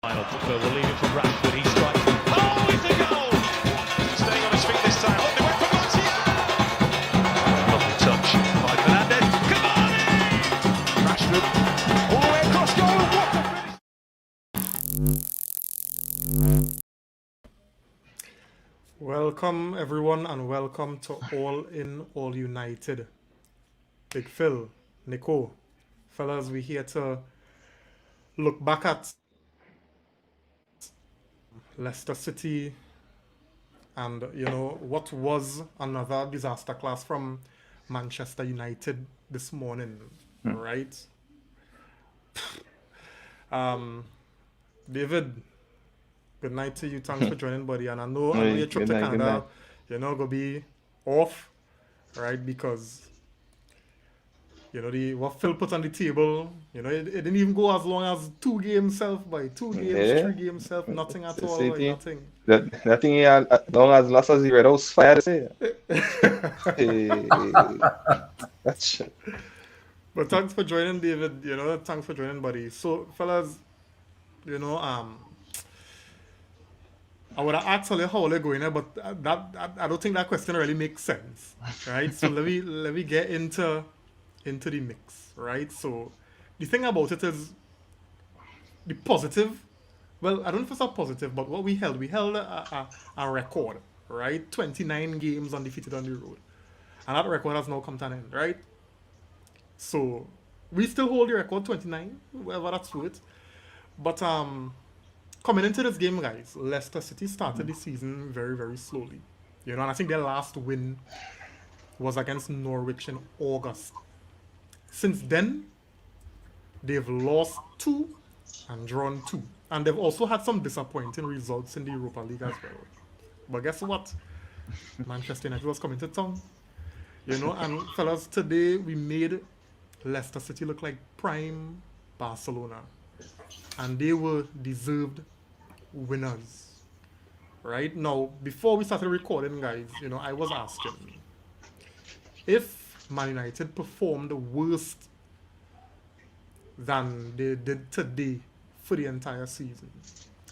Final Phil will leave it for Rashford. He strikes. Oh, it's a goal! Staying on his feet this time. Oh, they went for Martial. Lovely touch by Fernandez. Cavani! Rashford all the way across goal. What a finish! Welcome everyone and welcome to All In, All United. Big Phil, Nico, fellas, we're here to look back at Leicester City and, what was another disaster class from Manchester United this morning, right? David, good night to you. Thanks for joining, buddy. And I know your trip to Canada, gonna be off, right? Because what Phil put on the table, it didn't even go as long as 2 games self, by 2 games, 3 games self, nothing at all, by nothing. Nothing as long as lost as the Red House fire. But thanks for joining, David. Thanks for joining, buddy. So, fellas, I would have asked earlier how they're going there, but I don't think that question really makes sense, right? So let me get into the mix, right? So the thing about it is the positive. Well, I don't know if it's a positive, but what we held a record, right? 29 games undefeated on the road, and that record has now come to an end, right? So we still hold the record 29, whatever that's worth. But coming into this game, guys, Leicester City started the season very, very slowly. And I think their last win was against Norwich in August. Since then, they've lost 2 and drawn 2. And they've also had some disappointing results in the Europa League as well. But guess what? Manchester United was coming to town. And fellas, today we made Leicester City look like prime Barcelona. And they were deserved winners. Right? Now, before we started recording, guys, I was asking if Man United performed worse than they did today for the entire season.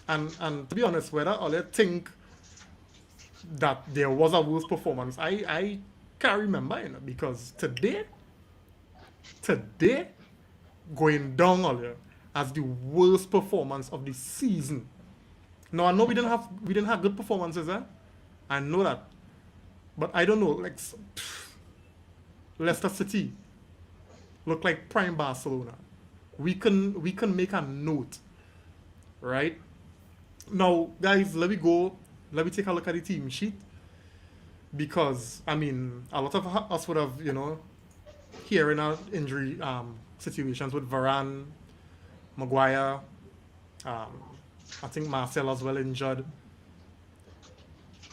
And to be honest, whether I think that there was a worse performance, I can't remember, because today going down earlier as the worst performance of the season. Now I know we didn't have good performances, I know that, but I don't know. Like Leicester City look like prime Barcelona. We can make a note, right? Now, guys, let me take a look at the team sheet, because I mean a lot of us would have here in our injury situations with Varane, Maguire, I think Marcel as well injured.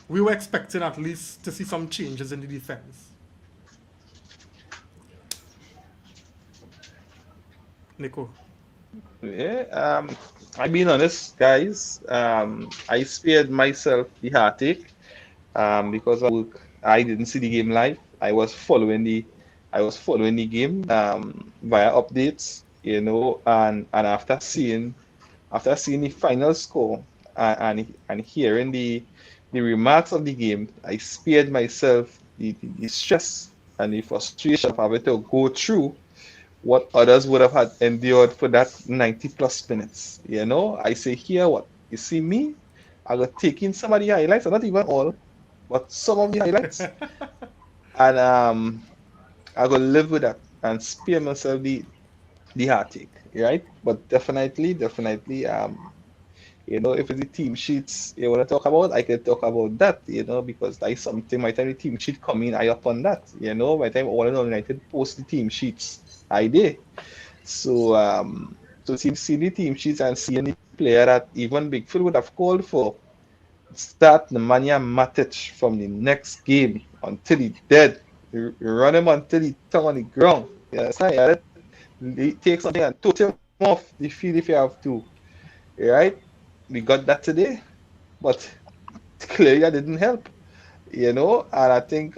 We were expecting at least to see some changes in the defense. Nico. Yeah, I being honest, guys. I spared myself the heartache because of work. I didn't see the game live. I was following the game via updates, and after seeing the final score and hearing the remarks of the game, I spared myself the stress and the frustration of having to go through what others would have had endured for that 90 plus minutes. I say here, what you see me, I got taking some of the highlights, and not even all, but some of the highlights, and I got live with that and spare myself the heartache, right? But definitely, if it's the team sheets you want to talk about, I can talk about that, because that's something. By the time the team sheet come in, I up on that, by the time AllinAllunited post the team sheets, I did. So see the team sheets and seeing the player that even Big Phil would have called for, start Nemanja Matic from the next game until he dead. You run him until he tongue on the ground. Yes, take something and tote him off the field if you have to. Right? We got that today, but clearly that didn't help. And I think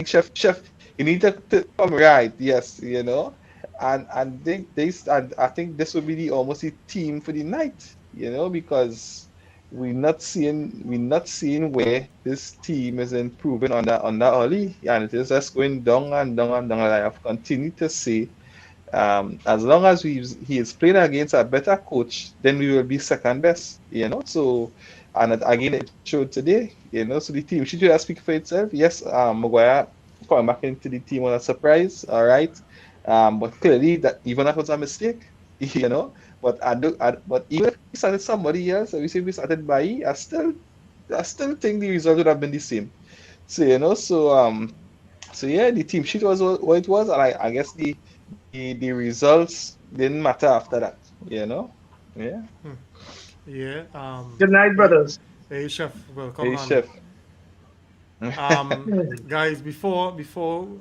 Chef, you need to come right, yes, and I think this would be almost the team for the night. because we're not seeing where this team is improving on that early, and it is just going down and down and down. And I have continued to say, as long as he is playing against a better coach, then we will be second best. So, and again, it showed today. So the team should just speak for itself. Yes, Maguire coming back into the team was a surprise, all right. But clearly that even that was a mistake, you know. But even if we started somebody else, or we say we started by, I still think the result would have been the same. So yeah, the team sheet was what it was, and I guess the results didn't matter after that. Yeah. Yeah. Good night, Hey, brothers. hey, chef, welcome Hey, on. chef. Guys, before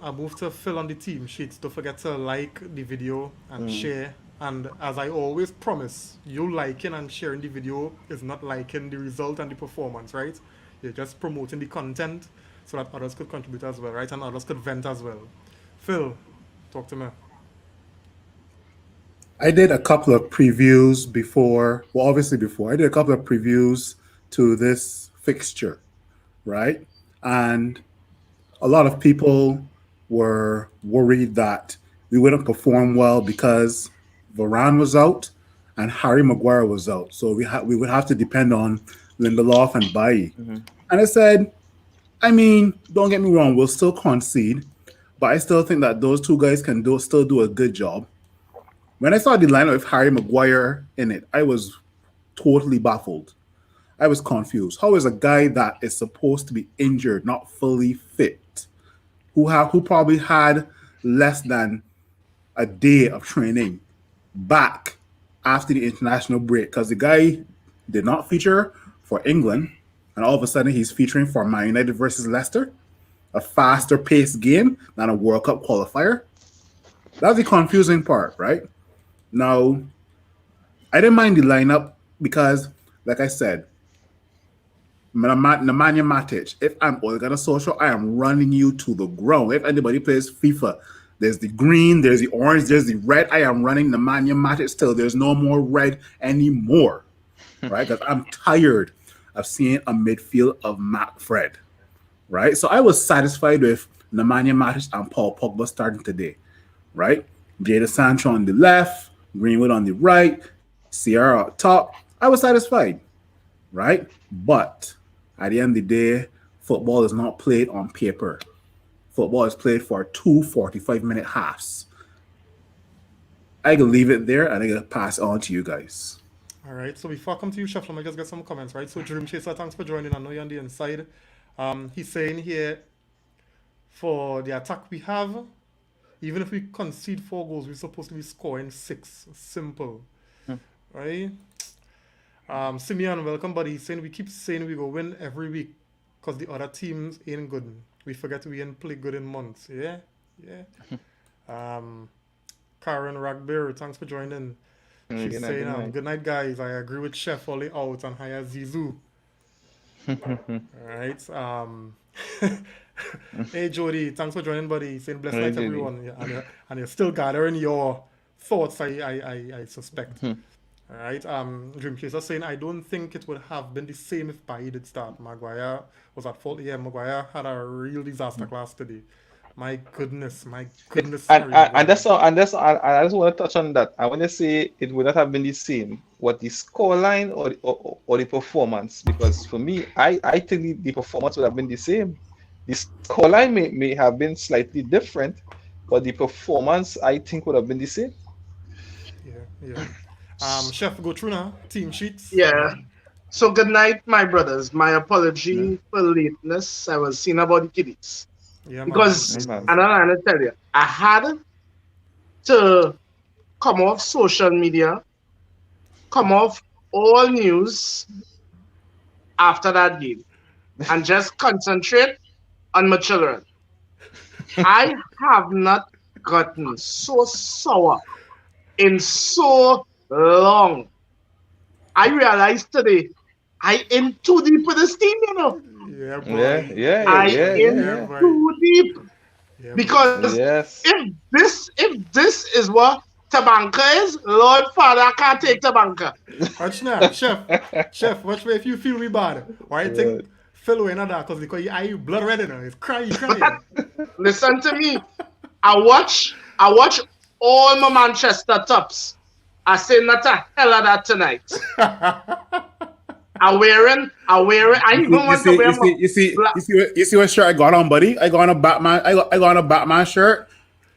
I move to fill on the team sheets, don't forget to like the video and share. And as I always promise, you liking and sharing the video is not liking the result and the performance, right? You're just promoting the content so that others could contribute as well, right? And others could vent as well. Phil, talk to me. I did a couple of previews before, well, obviously before, I did a couple of previews to this fixture, right? And a lot of people were worried that we wouldn't perform well because Varane was out and Harry Maguire was out. So we would have to depend on Lindelof and Bailly. Mhm. And I said, I mean, don't get me wrong, we'll still concede, but I still think that those two guys can still do a good job. When I saw the lineup with Harry Maguire in it, I was totally baffled. I was confused. How is a guy that is supposed to be injured, not fully fit, who probably had less than a day of training back after the international break? Because the guy did not feature for England, and all of a sudden he's featuring for Man United versus Leicester, a faster paced game than a World Cup qualifier. That's the confusing part, right? Now, I didn't mind the lineup because, like I said, Nemanja Matic, if I'm Olga Social, I am running you to the ground. If anybody plays FIFA, there's the green, there's the orange, there's the red. I am running Nemanja Matic still. There's no more red anymore, right? Because I'm tired of seeing a midfield of Mac Fred, right? So I was satisfied with Nemanja Matic and Paul Pogba starting today, right? Jada Sancho on the left, Greenwood on the right, Sierra up top. I was satisfied, right? But at the end of the day, football is not played on paper. Football is played for two 45-minute halves. I can leave it there and I can pass on to you guys. All right. So before I come to you, Chef, let me just get some comments, right? So Dream Chaser, thanks for joining. I know you're on the inside. He's saying here, for the attack we have, even if we concede 4 goals, we're supposed to be scoring 6. Simple. Right? Simeon, welcome, buddy. He's saying we keep saying we go win every week because the other teams ain't good. We forget we ain't play good in months. Yeah? Yeah. Karen Ragbear, thanks for joining. She's Good night, saying, good night. good night, guys. I agree with Chef Ollie out and hire Zizou. Alright. Hey Jody, thanks for joining, buddy. Saying blessed Hey, night Jody. everyone. Yeah, and you're still gathering your thoughts, I suspect. Alright. Dream Chaser saying I don't think it would have been the same if Bailly did start. Maguire was at fault. Yeah, Maguire had a real disaster class today. My goodness, And Harry and, and Maguire. that's all, I just want to touch on that. I want to say it would not have been the same. What the scoreline or the performance? Because for me, I think the performance would have been the same. The scoreline may have been slightly different, but the performance I think would have been the same. Yeah. Chef, go through now. Team sheets. Yeah. So good night, my brothers. My Yeah, apology for lateness. I was seeing about the kiddies. Yeah, man. Because, It's man. and I'm going to tell you, I had to come off social media, come off all news after that game, and just concentrate on my children. I have not gotten so sour in so long. I realized today I in too deep with this team. Yeah, Yeah, boy. yeah, I yeah, yeah, in Yeah, yeah. boy. too deep Yeah, boy. because Yes. if this is what Tabanka is? Lord Father, I can't take Tabanka. Watch now, chef, watch me if you feel me bad. Why you think Phil went that? Because your eye blood red now. It's crying. Listen to me. I watch all my Manchester tops. I say not a hell of that tonight. I wearing. I even want to wear my you see what shirt I got on, buddy? I got on a Batman. I got on a Batman shirt,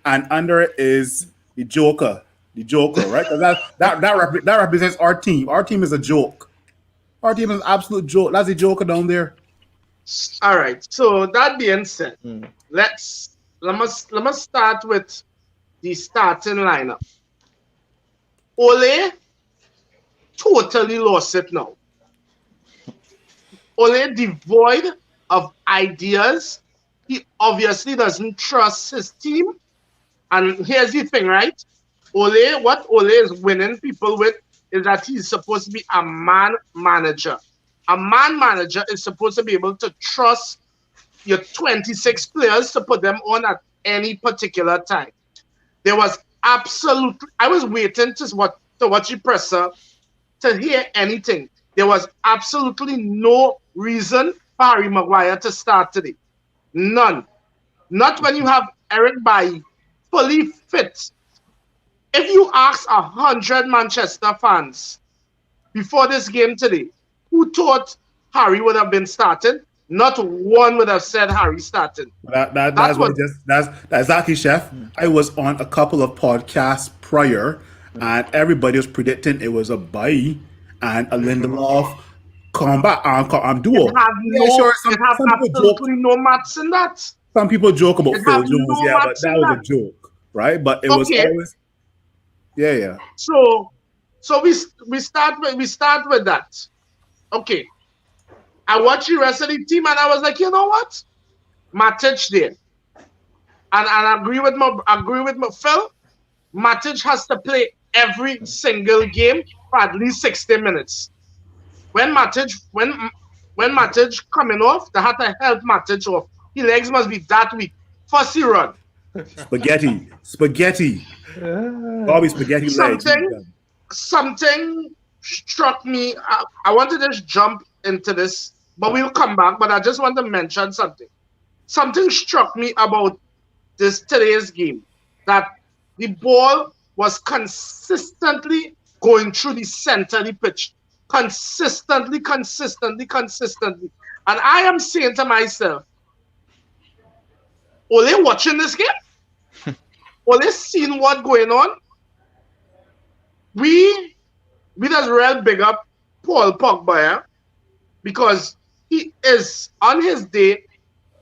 and under it is the Joker. The Joker, right? That represents our team. Our team is a joke. Our team is an absolute joke. That's the Joker down there. All right. So that being said, let me start with the starting lineup. Ole totally lost it now. Ole devoid of ideas. He obviously doesn't trust his team. And here's the thing, right? What Ole is winning people with is that he's supposed to be a man manager. A man manager is supposed to be able to trust your 26 players to put them on at any particular time. There was absolutely, I was waiting to watch the presser to hear anything. There was absolutely no reason for Harry Maguire to start today. None. Not when you have Eric Bailly fully fit. If you ask 100 Manchester fans before this game today, who thought Harry would have been starting, not one would have said Harry starting. That's exactly, Chef. I was on a couple of podcasts prior, and everybody was predicting it was a Bailly and a Lindelof combat duo. It have absolutely no maths in that. Some people joke about Phil Jones, no but that was a joke, right? But it was always, yeah. So we start with that. Okay. I watched the rest of the team and I was like, you know what? Matic there. And I agree with my Phil. Matic has to play every single game for at least 60 minutes. When Matic coming off, they had to help Matic off. His legs must be that weak. First he run. Spaghetti. Bobby spaghetti legs. Something struck me. I want to just jump into this, but we'll come back. But I just want to mention something. Something struck me about today's game, that the ball was consistently going through the center of the pitch. Consistently. And I am saying to myself, Ole watching this game? Ole seeing what going on? We just real big up Paul Pogba, because he is, on his day,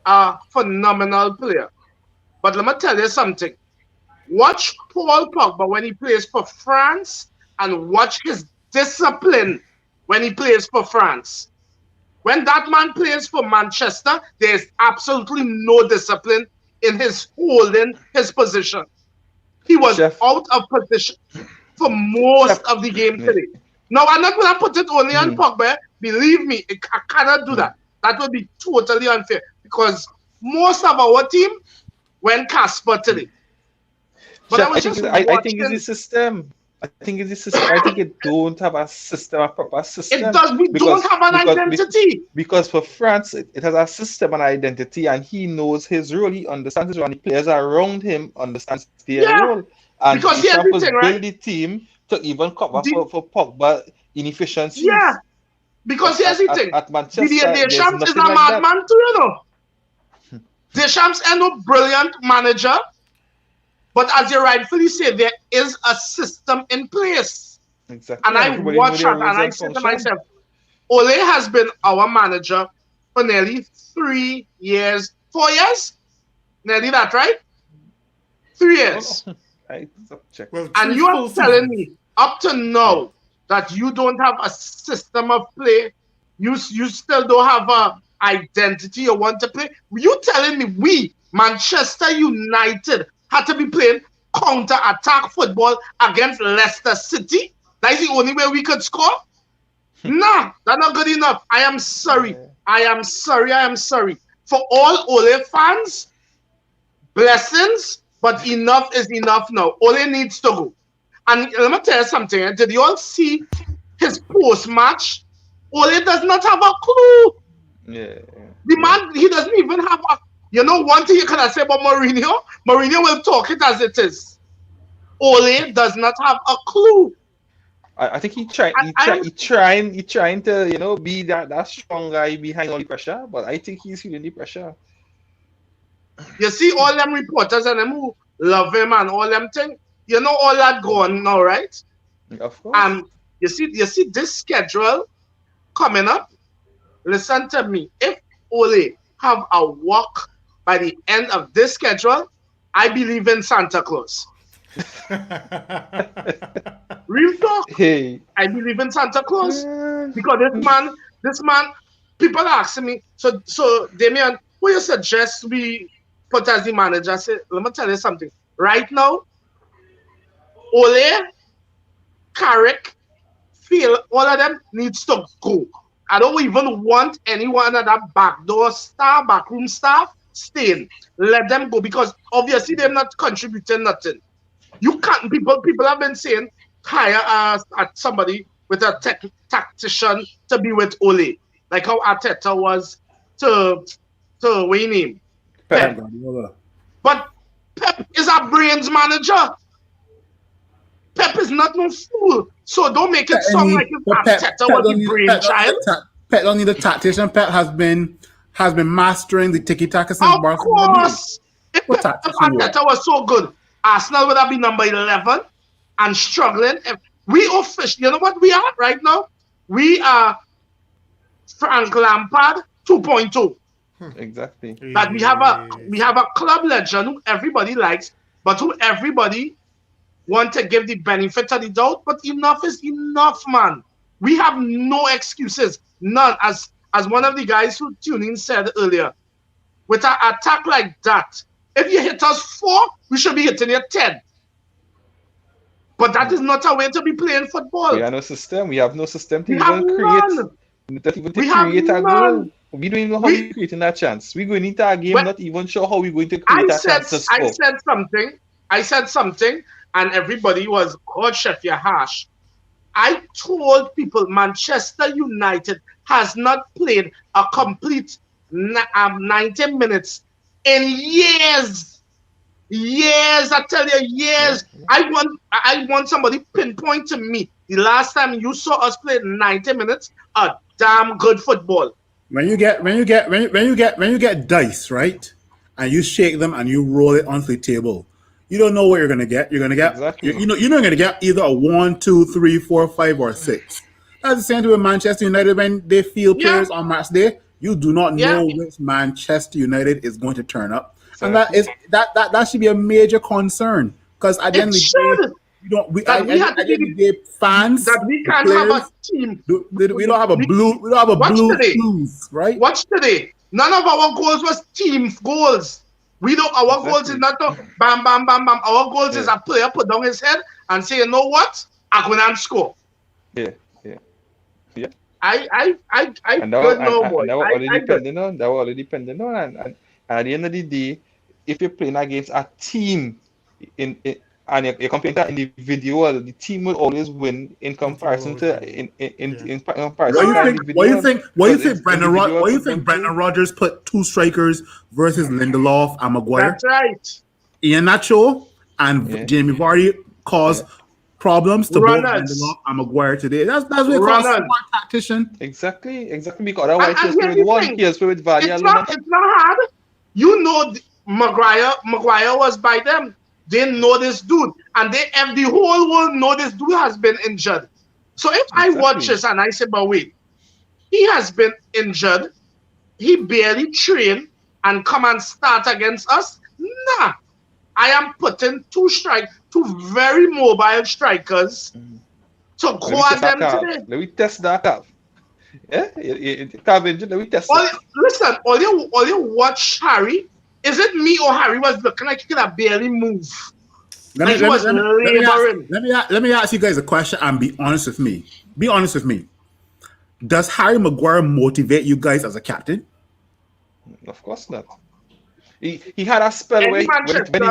a phenomenal player. But let me tell you something. Watch Paul Pogba when he plays for France, and watch his discipline when he plays for France. When that man plays for Manchester, there's absolutely no discipline in his holding his position. He was out of position for most of the game today. Now, I'm not going to put it only on Pogba. Believe me, I cannot do that. That would be totally unfair, because most of our team went Casper today. But I think it's the system. I think it don't have a system, a proper system. It does. We don't have an identity. Because for France, it has a system and identity, and he knows his role. He understands his role, and the players around him understand their role. And because he build the team to even cover for Pogba inefficiencies. Yeah. Because here's the thing. At Manchester, Deschamps is a madman too, you know. Deschamps is a brilliant manager. But as you rightfully say, there is a system in place. Exactly. And I watch that and I say to myself, Ole has been our manager for nearly 3 years, 4 years? Nearly that, right? 3 years. And you are telling me up to now that you don't have a system of play, you still don't have a identity you want to play? You telling me we, Manchester United, had to be playing counter-attack football against Leicester City? That is the only way we could score? Nah, that's not good enough. I am sorry. For all Ole fans, blessings, but enough is enough now. Ole needs to go. And let me tell you something. Did you all see his post-match? Ole does not have a clue. Yeah. The man, he doesn't even have a... You know, one thing you can say about Mourinho? Mourinho will talk it as it is. Ole does not have a clue. I think he trying to be that strong guy behind all the pressure, but I think he's feeling the pressure. You see all them reporters and them who love him and all them things, you know all that gone now, right? Of course. And you see this schedule coming up. Listen to me. If Ole have a walk by the end of this schedule, I believe in Santa Claus. Real talk. Hey. I believe in Santa Claus because this man. People are asking me. So Damien, who you suggest we put as the manager? I say, let me tell you something. Right now, Ole, Carrick, Phil, all of them needs to go. I don't even want anyone at that backroom staff staying. Let them go because obviously they're not contributing nothing. You can't. People have been saying hire somebody with a tactician to be with Ole, like how Arteta was to Wayne. Pep. But Pep is a brains manager. Pep is not no fool. So don't make it sound like Arteta was the brainchild. Pep don't need a tactician. Pep has been mastering the tiki-taka since Barcelona. Of course. If Arteta was so good, Arsenal would have been number 11 and struggling. We officially, you know what we are right now? We are Frank Lampard 2.2. Exactly. That we have a club legend who everybody likes, but who everybody want to give the benefit of the doubt. But enough is enough, man. We have no excuses. None. As one of the guys who tuned in said earlier, with an attack like that, if you hit us 4, we should be hitting you 10. But that is not a way to be playing football. We have no system. We have no system to even create a goal. We don't even know how we're creating that chance. We're going into a game not even sure how we're going to create that chance to score. I said something, and everybody was, God, chef, you're harsh. I told people Manchester United has not played a complete 90 minutes in years. Years, I tell you, years. I want somebody pinpoint to me the last time you saw us play 90 minutes a damn good football. When you get dice, right, and you shake them and you roll it onto the table, you don't know what you're gonna get. You're gonna get you're not gonna get either a 1, 2, 3, 4, 5, or 6. That's the same with Manchester United when they field players on match day. You do not know which Manchester United is going to turn up. And that should be a major concern because at the end of the day, fans that we can't have a team. We don't have a blue fuse, right? Watch today. None of our goals was team goals. We don't. Our goals is not to bam bam bam bam. Our goals is a player put down his head and say, you know what, I'm gonna score. Yeah. I and that was already depending on, and at the end of the day, if you're playing against a team and you're comparing that individual, the team will always win in comparison to in comparison. What do you think Brendan Rodgers put 2 strikers versus Lindelof and Maguire? That's right. Ian Nacho and Jamie Vardy caused problems to both Lindelof and Maguire today. That's what it calls a smart tactician. Exactly. Because otherwise he'll play with one, he'll play with Vardy. It's not hard. You know, Maguire was by them. They know this dude, and the whole world know this dude has been injured. So if I watch this and I say, but wait, he has been injured, he barely trained and come and start against us? Nah. I am putting 2 very mobile strikers to go at them today. Let me test that out. Let me test it. Listen, all you watch Harry. Is it me or Harry was looking like he could have barely move? Let me ask you guys a question and be honest with me. Be honest with me. Does Harry Maguire motivate you guys as a captain? Of course not. He had a spell Any where Manchester, when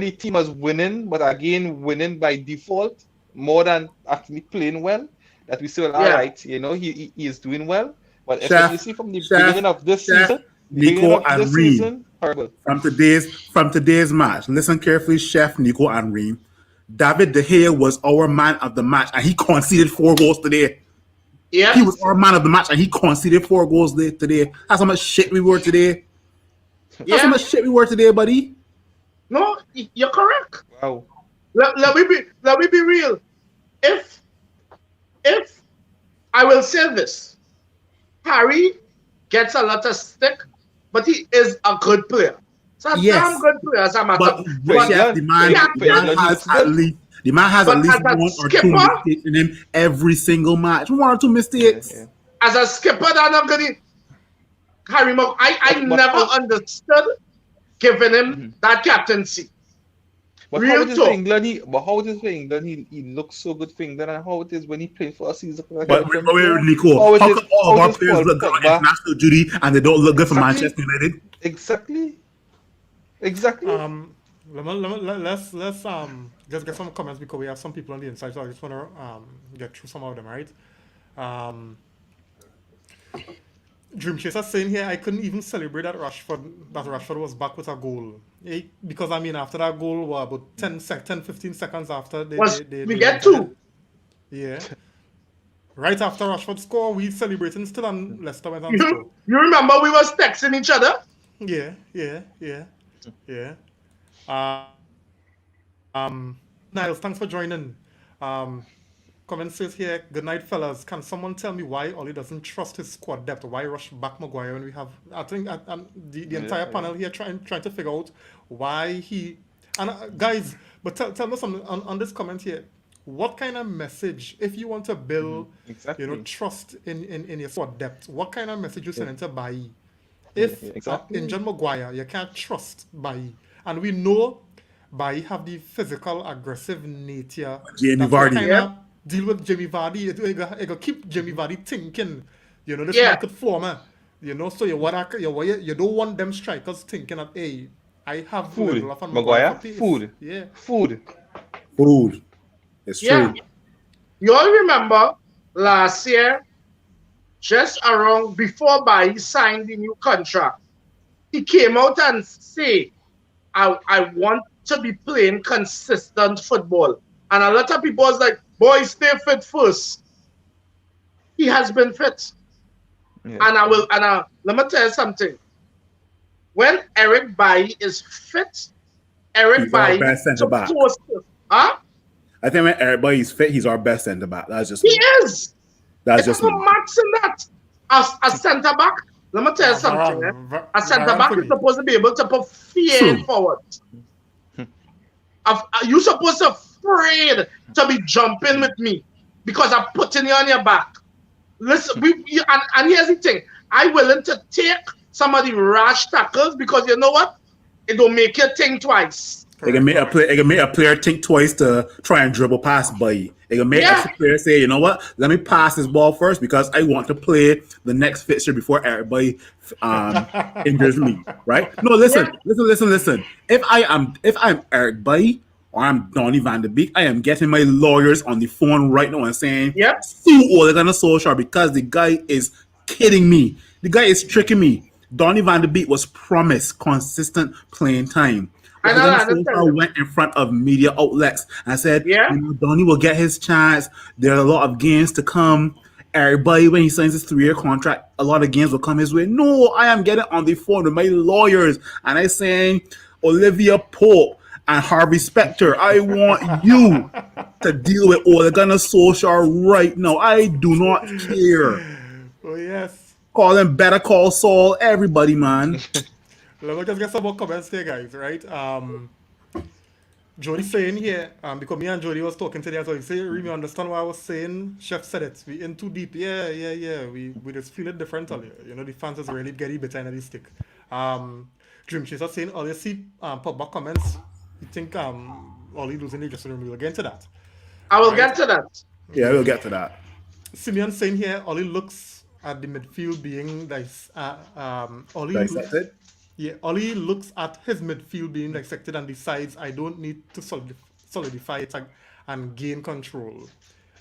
the team was winning, but again winning by default more than actually playing well. That we said, all yeah, right, he is doing well. But Chef, especially from the Chef, beginning of this Chef, season, Nico and Reem horrible. from today's match. Listen carefully, Chef, Nico and Reem. David De Gea was our man of the match, and he conceded 4 goals today. yeah, He was our man of the match, and he conceded 4 goals today. That's how much shit we were today. That's how yeah. much shit we were today, buddy. No, you're correct. Wow. Let me be real. If I will say this, Harry gets a lot of stick, but he is a good player. It's a Yes. damn good player as a matter. But But Chef, the man has But at least as a 1 or 2 skipper- mistakes in him every single match. 1 or 2 mistakes. Yeah. As a skipper, that I'm gonna Harry I But never how- understood giving him that captaincy. But Real how it is talk. for England? He looks so good for England, and how it is when he played for a season. But wait, Nico, how come all of our players look good on international duty and they don't look good for Exactly. Manchester United? Exactly. Let's just get some comments because we have some people on the inside, so I just want to get through some of them, right? Dream Chaser saying here, I couldn't even celebrate that Rashford was back with a goal. Because I mean, after that goal, about 10-15 seconds after We they get went 2. ahead. Yeah. Right after Rashford scored, we celebrating still, and Leicester went on score. You remember we was texting each other? Yeah. Niles, thanks for joining. Comment says here, good night, fellas. Can someone tell me why Ollie doesn't trust his squad depth? Why rush back Maguire when we have? I think the entire panel here trying to figure out why he. And guys, but tell me something on this comment here. What kind of message, if you want to build, trust in your squad depth, what kind of message you sending to Bailly? If in John Maguire, you can't trust Bailly, and we know Bailly have the physical, aggressive nature. Jamie Vardy. Deal with Jamie Vardy. It keep Jamie Vardy thinking, this man could form, so you don't want them strikers thinking that, hey, I have food. Maguire food. Yeah. Food. It's true. Yeah. You all remember last year, just around before Bailly signed the new contract, he came out and said, I want to be playing consistent football. And a lot of people was like, boy, stay fit first. He has been fit. Yeah. And let me tell you something. When Eric Bailly is fit, Eric Bailly is supposed to. Huh? I think when Eric Bailly is fit, he's our best centre back. That's just he is. That's just a max in that. A centre back. Let me tell you something. A centre back is supposed to be able to put fear forward. You're supposed to afraid to be jumping with me because I'm putting you on your back. Listen, and here's the thing. I'm willing to take some of the rash tackles because you know what? It don't make you think twice. It can make a player think twice to try and dribble past Bailly. It can make a player say, you know what? Let me pass this ball first because I want to play the next fixture before everybody injures me. Right? No, listen. If I'm Eric Bailly or I'm Donny van de Beek, I am getting my lawyers on the phone right now and saying, sue Ole Gunnar Solskjaer because the guy is kidding me. The guy is tricking me. Donny van de Beek was promised consistent playing time. I went in front of media outlets and said, Donny will get his chance. There are a lot of games to come. Everybody, when he signs his 3-year contract, a lot of games will come his way. No, I am getting on the phone with my lawyers and I'm saying, Olivia Pope and Harvey Specter, I want you to deal with Ole Gunnar Solskjaer right now. I do not care. Oh, yes. Call him Better Call Saul, everybody, man. Let me just get some more comments here, guys, right? Jody saying here, because me and Jody was talking today, so he said, really understand what I was saying? Chef said it. We in too deep. Yeah. We just feel it differently. The fans is really getting better in the stick. Dream Chaser saying, all you see Pogba comments, you think Ollie losing the dressing room. We'll get into that. I will get to that. Yeah, we'll get to that. Simeon saying here, Ollie looks at the midfield being Ollie dissected? Yeah, Oli looks at his midfield being dissected and decides I don't need to solidify it and gain control.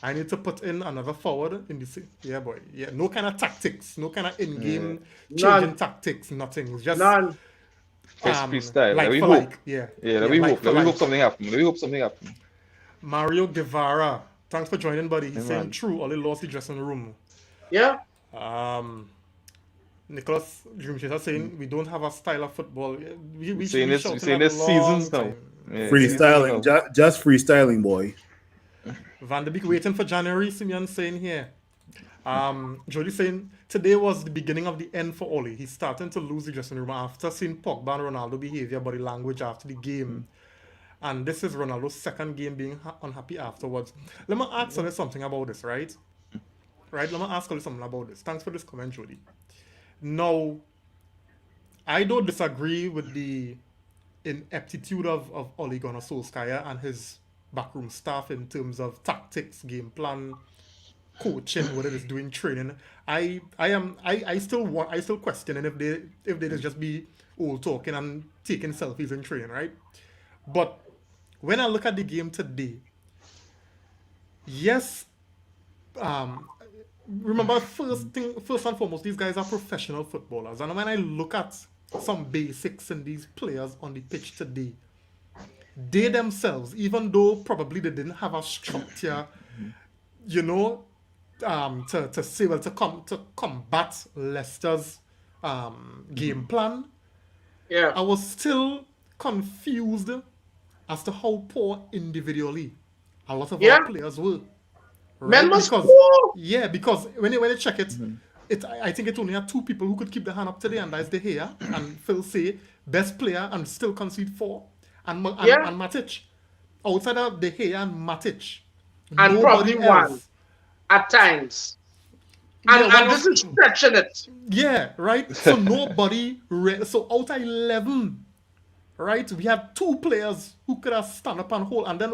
I need to put in another forward in the yeah boy. Yeah, no kind of tactics, no kind of in-game changing None. tactics, nothing. It's just None. It's freestyle. Let like me for hope. like, yeah. Yeah, let Yeah, me like hope. for Let me hope like. something happens. Let me hope something happens. Mario Guevara, thanks for joining, buddy. He's Yeah, saying man. true, Oli lost the dressing room. Yeah. Nicholas Dreamchaser saying we don't have a style of football. We Saying this, shouted saying that this long seasons now. time. Yeah, Freestyling, just freestyling, boy. Van de Beek waiting for January. Simeon saying here. Jody saying today was the beginning of the end for Oli. He's starting to lose the dressing room after seeing Pogba and Ronaldo behavior, body language after the game. And this is Ronaldo's second game being unhappy afterwards. Let me ask Oli something about this, right? Right? Let me ask Oli something about this. Thanks for this comment, Jody. Now, I don't disagree with the ineptitude of Ole Gunnar Solskjaer and his backroom staff in terms of tactics, game plan, coaching, what it is doing, training. I still questioning if they just be old talking and taking selfies in training, right? But when I look at the game today, yes, remember first and foremost, these guys are professional footballers, and when I look at some basics in these players on the pitch today, they themselves, even though probably they didn't have a structure, you know, to combat Leicester's game plan, Yeah. I was still confused as to how poor individually a lot of our players were. Right? Men must because poor. yeah, because when you check it, I think it only had two people who could keep their hand up today, and that's De Gea and Phil Say, best player and still concede 4, and Matic. Outside of De Gea and Matic, And probably else. one at times. And this is stretching it. Yeah, right. So nobody. So out of 11, right? We had 2 players who could have stand up and hold, and then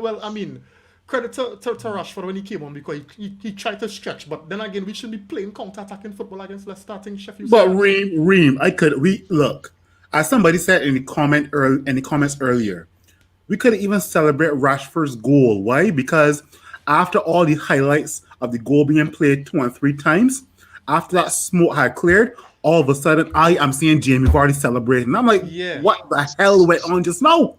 credit to Rashford when he came on because he tried to stretch, but then again we shouldn't be playing counter-attacking football against Leicester. I think Sheffield. But Reem, look. As somebody said in the comments earlier, we could even celebrate Rashford's goal. Why? Because after all the highlights of the goal being played 2 and 3 times, after that smoke had cleared, all of a sudden I am seeing Jamie Vardy celebrating. And I'm like, what the hell went on just now?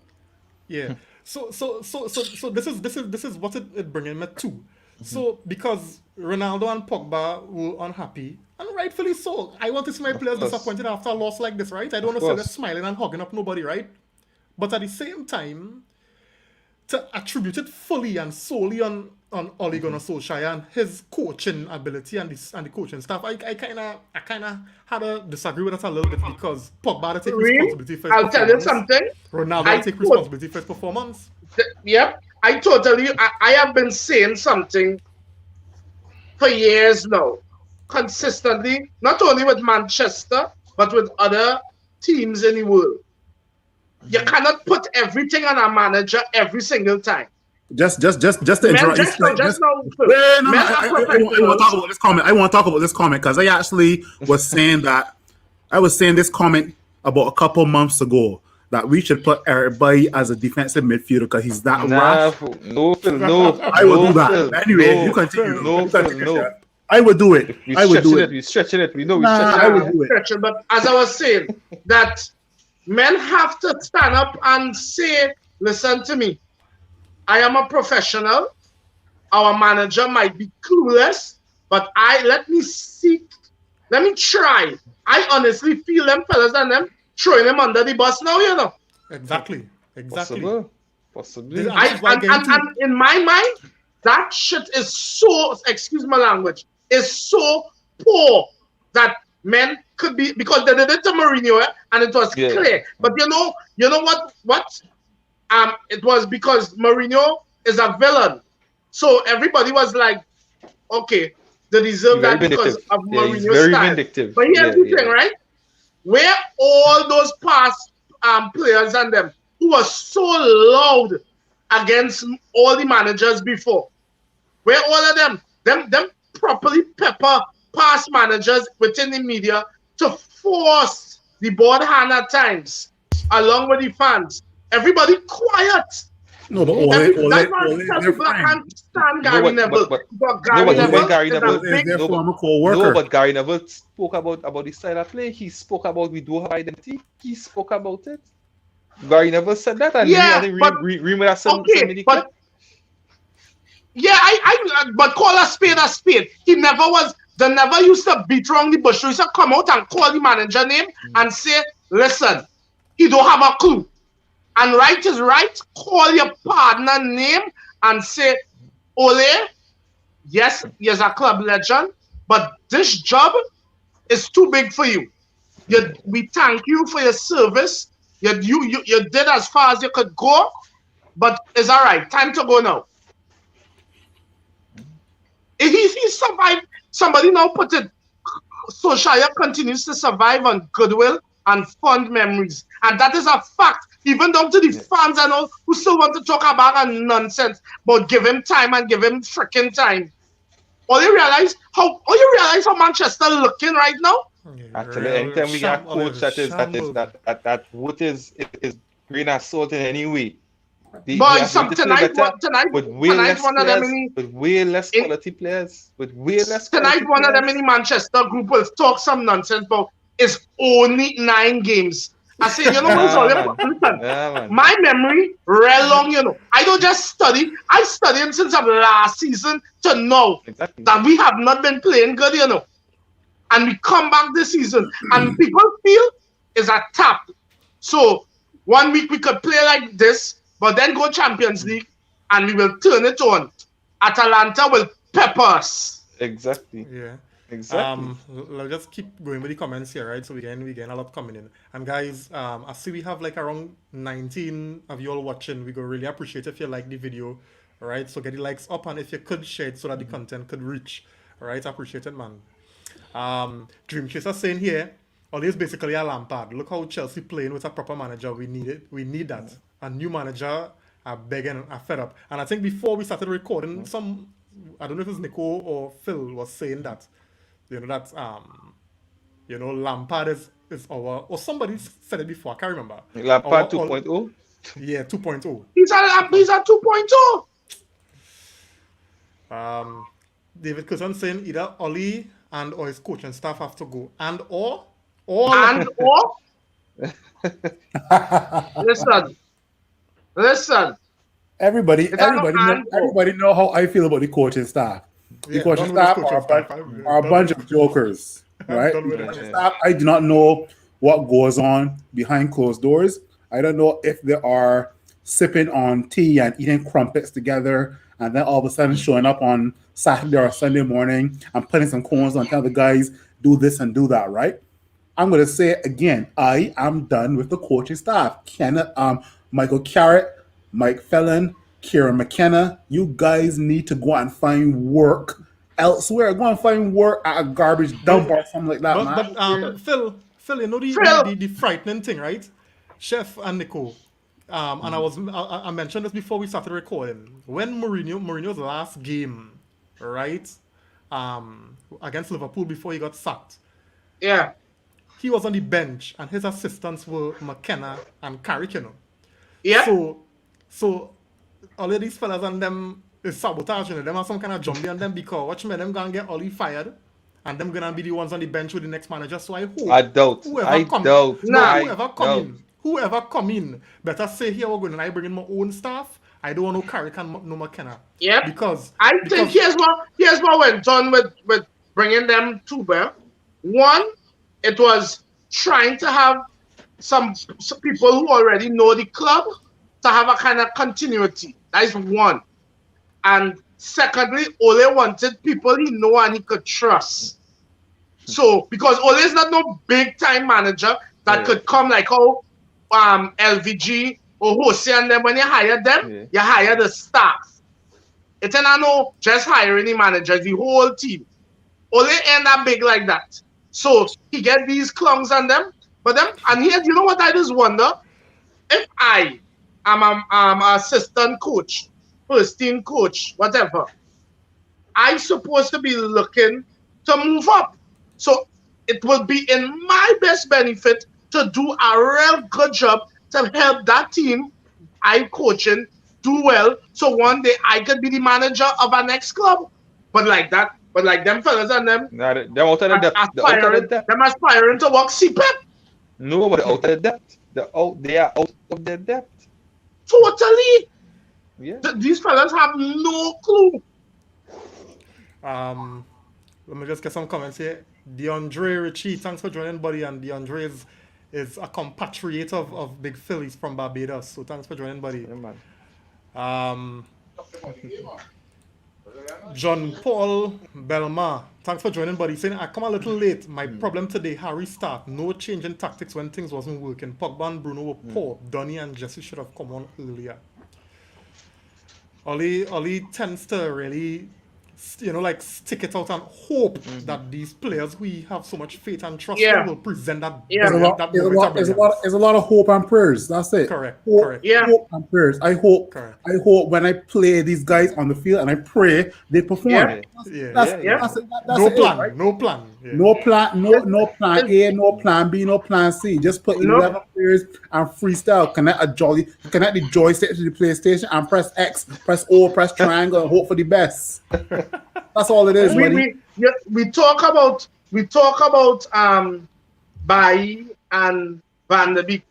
Yeah. So this is what it bringing me to. So because Ronaldo and Pogba were unhappy, and rightfully so. I want to see my players disappointed after a loss like this, right? I don't want to see them smiling and hugging up nobody, right? But at the same time, to attribute it fully and solely on Ole Gunnar Solskjaer and his coaching ability and the coaching staff, I kind of had to disagree with that a little bit because Pogba had to take responsibility for his performance. I'll tell you something. Ronaldo had to take responsibility for his performance. Yep, I have been saying something for years now, consistently, not only with Manchester, but with other teams in the world. You cannot put everything on a manager every single time. Just to interrupt you. I want to talk about this comment. I want to talk about this comment because I actually was saying that I was saying this comment about a couple months ago that we should put everybody as a defensive midfielder because he's that rash. No. I will do that. Anyway, you continue. I would do it. We're stretching it. We know we're stretching it. I would do it. But as I was saying, that men have to stand up and say, listen to me. I am a professional. Our manager might be clueless, but let me try. I honestly feel them fellas and them throwing him under the bus now, you know. Exactly. Possibly. And in my mind, that shit is so, excuse my language, is so poor that men could be, because they did it to Mourinho and it was clear. But you know what? It was because Mourinho is a villain. So everybody was like, okay, they deserve that because of Mourinho's style. Vindictive. But here's the thing, right? Where all those past players and them who were so loud against all the managers before, where all of them properly pepper past managers within the media to force the board hand at times, along with the fans. Everybody quiet. No, but No. That's why Ole is some their people friend. can't stand No, Gary but- Neville. but- Because no, Gary but Neville even Gary is a Neville- Ole is big their no, but- former co-worker. No, but Gary Neville spoke about the style of play. He spoke about we do have identity. He spoke about it. Gary Neville said that, and Yeah, I think but- remember send me the but clip? yeah, but call a spade a spade. He never was. They never used to beat around the bush. They used to come out and call the manager name and say, "Listen, he don't have a clue." And right is right. Call your partner name and say, "Ole, yes, he's a club legend, but this job is too big for you. We thank you for your service. You did as far as you could go, but it's all right. Time to go now." He survived. Somebody now put it. Solskjaer continues to survive on goodwill and fond memories, and that is a fact. Even down to the fans and all who still want to talk about a nonsense, but give him time and give him freaking time. All you realize how Manchester looking right now? Actually, anytime we get a coach that what is grain of salt in any way. But tonight with way less one of them players, with way less quality players, with way less tonight quality one of them players. in the Manchester group will talk some nonsense, but it's only 9 games. I say, you know what? Listen, my memory real long, you know. I don't just study. I studied since of last season to know that we have not been playing good, you know. And we come back this season, and people feel it's a tap. So 1 week we could play like this, but then go Champions League, and we will turn it on. Atalanta will pepper us. Exactly. Yeah. Exactly. Let's just keep going with the comments here, right? So we get a lot coming in. And guys, I see we have like around 19 of you all watching. We go really appreciate if you like the video, all right? So get the likes up, and if you could share it so that the content could reach, all right? Appreciate it, man. Dream Chaser saying here, Ole is basically a Lampard. Look how Chelsea playing with a proper manager. We need it. We need that. A new manager are begging, are fed up. And I think before we started recording, I don't know if it's Nico or Phil was saying that, you know, that Lampard is our, or somebody said it before, I can't remember. Lampard 2.0? Yeah, 2.0. He's at 2.0. David Cousin saying either Ole or his coaching staff have to go, or listen. Everybody know how I feel about the coaching staff. The coaching staff are a bunch of jokers, right? The coaching staff, I do not know what goes on behind closed doors. I don't know if they are sipping on tea and eating crumpets together, and then all of a sudden showing up on Saturday or Sunday morning and putting some cones on, tell the guys do this and do that, right? I'm going to say it again. I am done with the coaching staff. Michael Carrot, Mike Felon, Kieran McKenna, you guys need to go and find work elsewhere. Go and find work at a garbage dump or something like that, man. But Phil, you know the frightening thing, right? Chef and Nico, and I mentioned this before we started recording. When Mourinho's last game, right, against Liverpool before he got sacked, yeah, he was on the bench and his assistants were McKenna and Carrick, you know. Yeah. So all of these fellas and them is sabotage, you know. Them have some kind of jumbie on them because watch me, them gonna get Oli fired, and them gonna be the ones on the bench with the next manager. So I hope whoever come in better say here we're going and I bring in my own staff. I don't want no Carrick and no McKenna. Yeah. Because think here's what went on with bringing them to bear. One, it was trying to have some people who already know the club to have a kind of continuity. That is one. And secondly, Ole wanted people he know and he could trust. So, because Ole is not no big time manager that could come like how LVG or Jose and them, when you hire them, you hire the staff. It's not no just hiring the managers, the whole team. Ole ain't that big like that. So he get these clunks on them, but them, and here, you know what I just wonder? If I am an assistant coach, first team coach, whatever, I'm supposed to be looking to move up. So it will be in my best benefit to do a real good job to help that team I'm coaching do well. So one day I could be the manager of our next club. But like them fellas and them Nah, they're out of the depth. They're out of the depth. them aspiring to walk CPEP. No, but they're out of the depth. They are out of their depth. Totally. Yeah. These fellas have no clue. Let me just get some comments here. DeAndre Ritchie, thanks for joining, buddy. And DeAndre is a compatriot of Big Phillies from Barbados. So thanks for joining, buddy. Yeah, man. John Paul Belma, thanks for joining, buddy. Saying I come a little late. My problem today, Harry start. No change in tactics when things wasn't working. Pogba and Bruno were poor. Donny and Jesse should have come on earlier. Oli tends to really, like stick it out and hope that these players we have so much faith and trust in will present that. Yeah. There's a lot of hope and prayers. That's it. Correct. Hope and prayers. I hope when I play these guys on the field and I pray they perform. That's it. No plan. Right? No plan. Yeah. No plan. No plan A. No plan B. No plan C. Just put 11 players and freestyle. Connect the joystick to the PlayStation and press X, press O, press triangle, and hope for the best. That's all it is, buddy. We talk about Bailly and Van der Beek,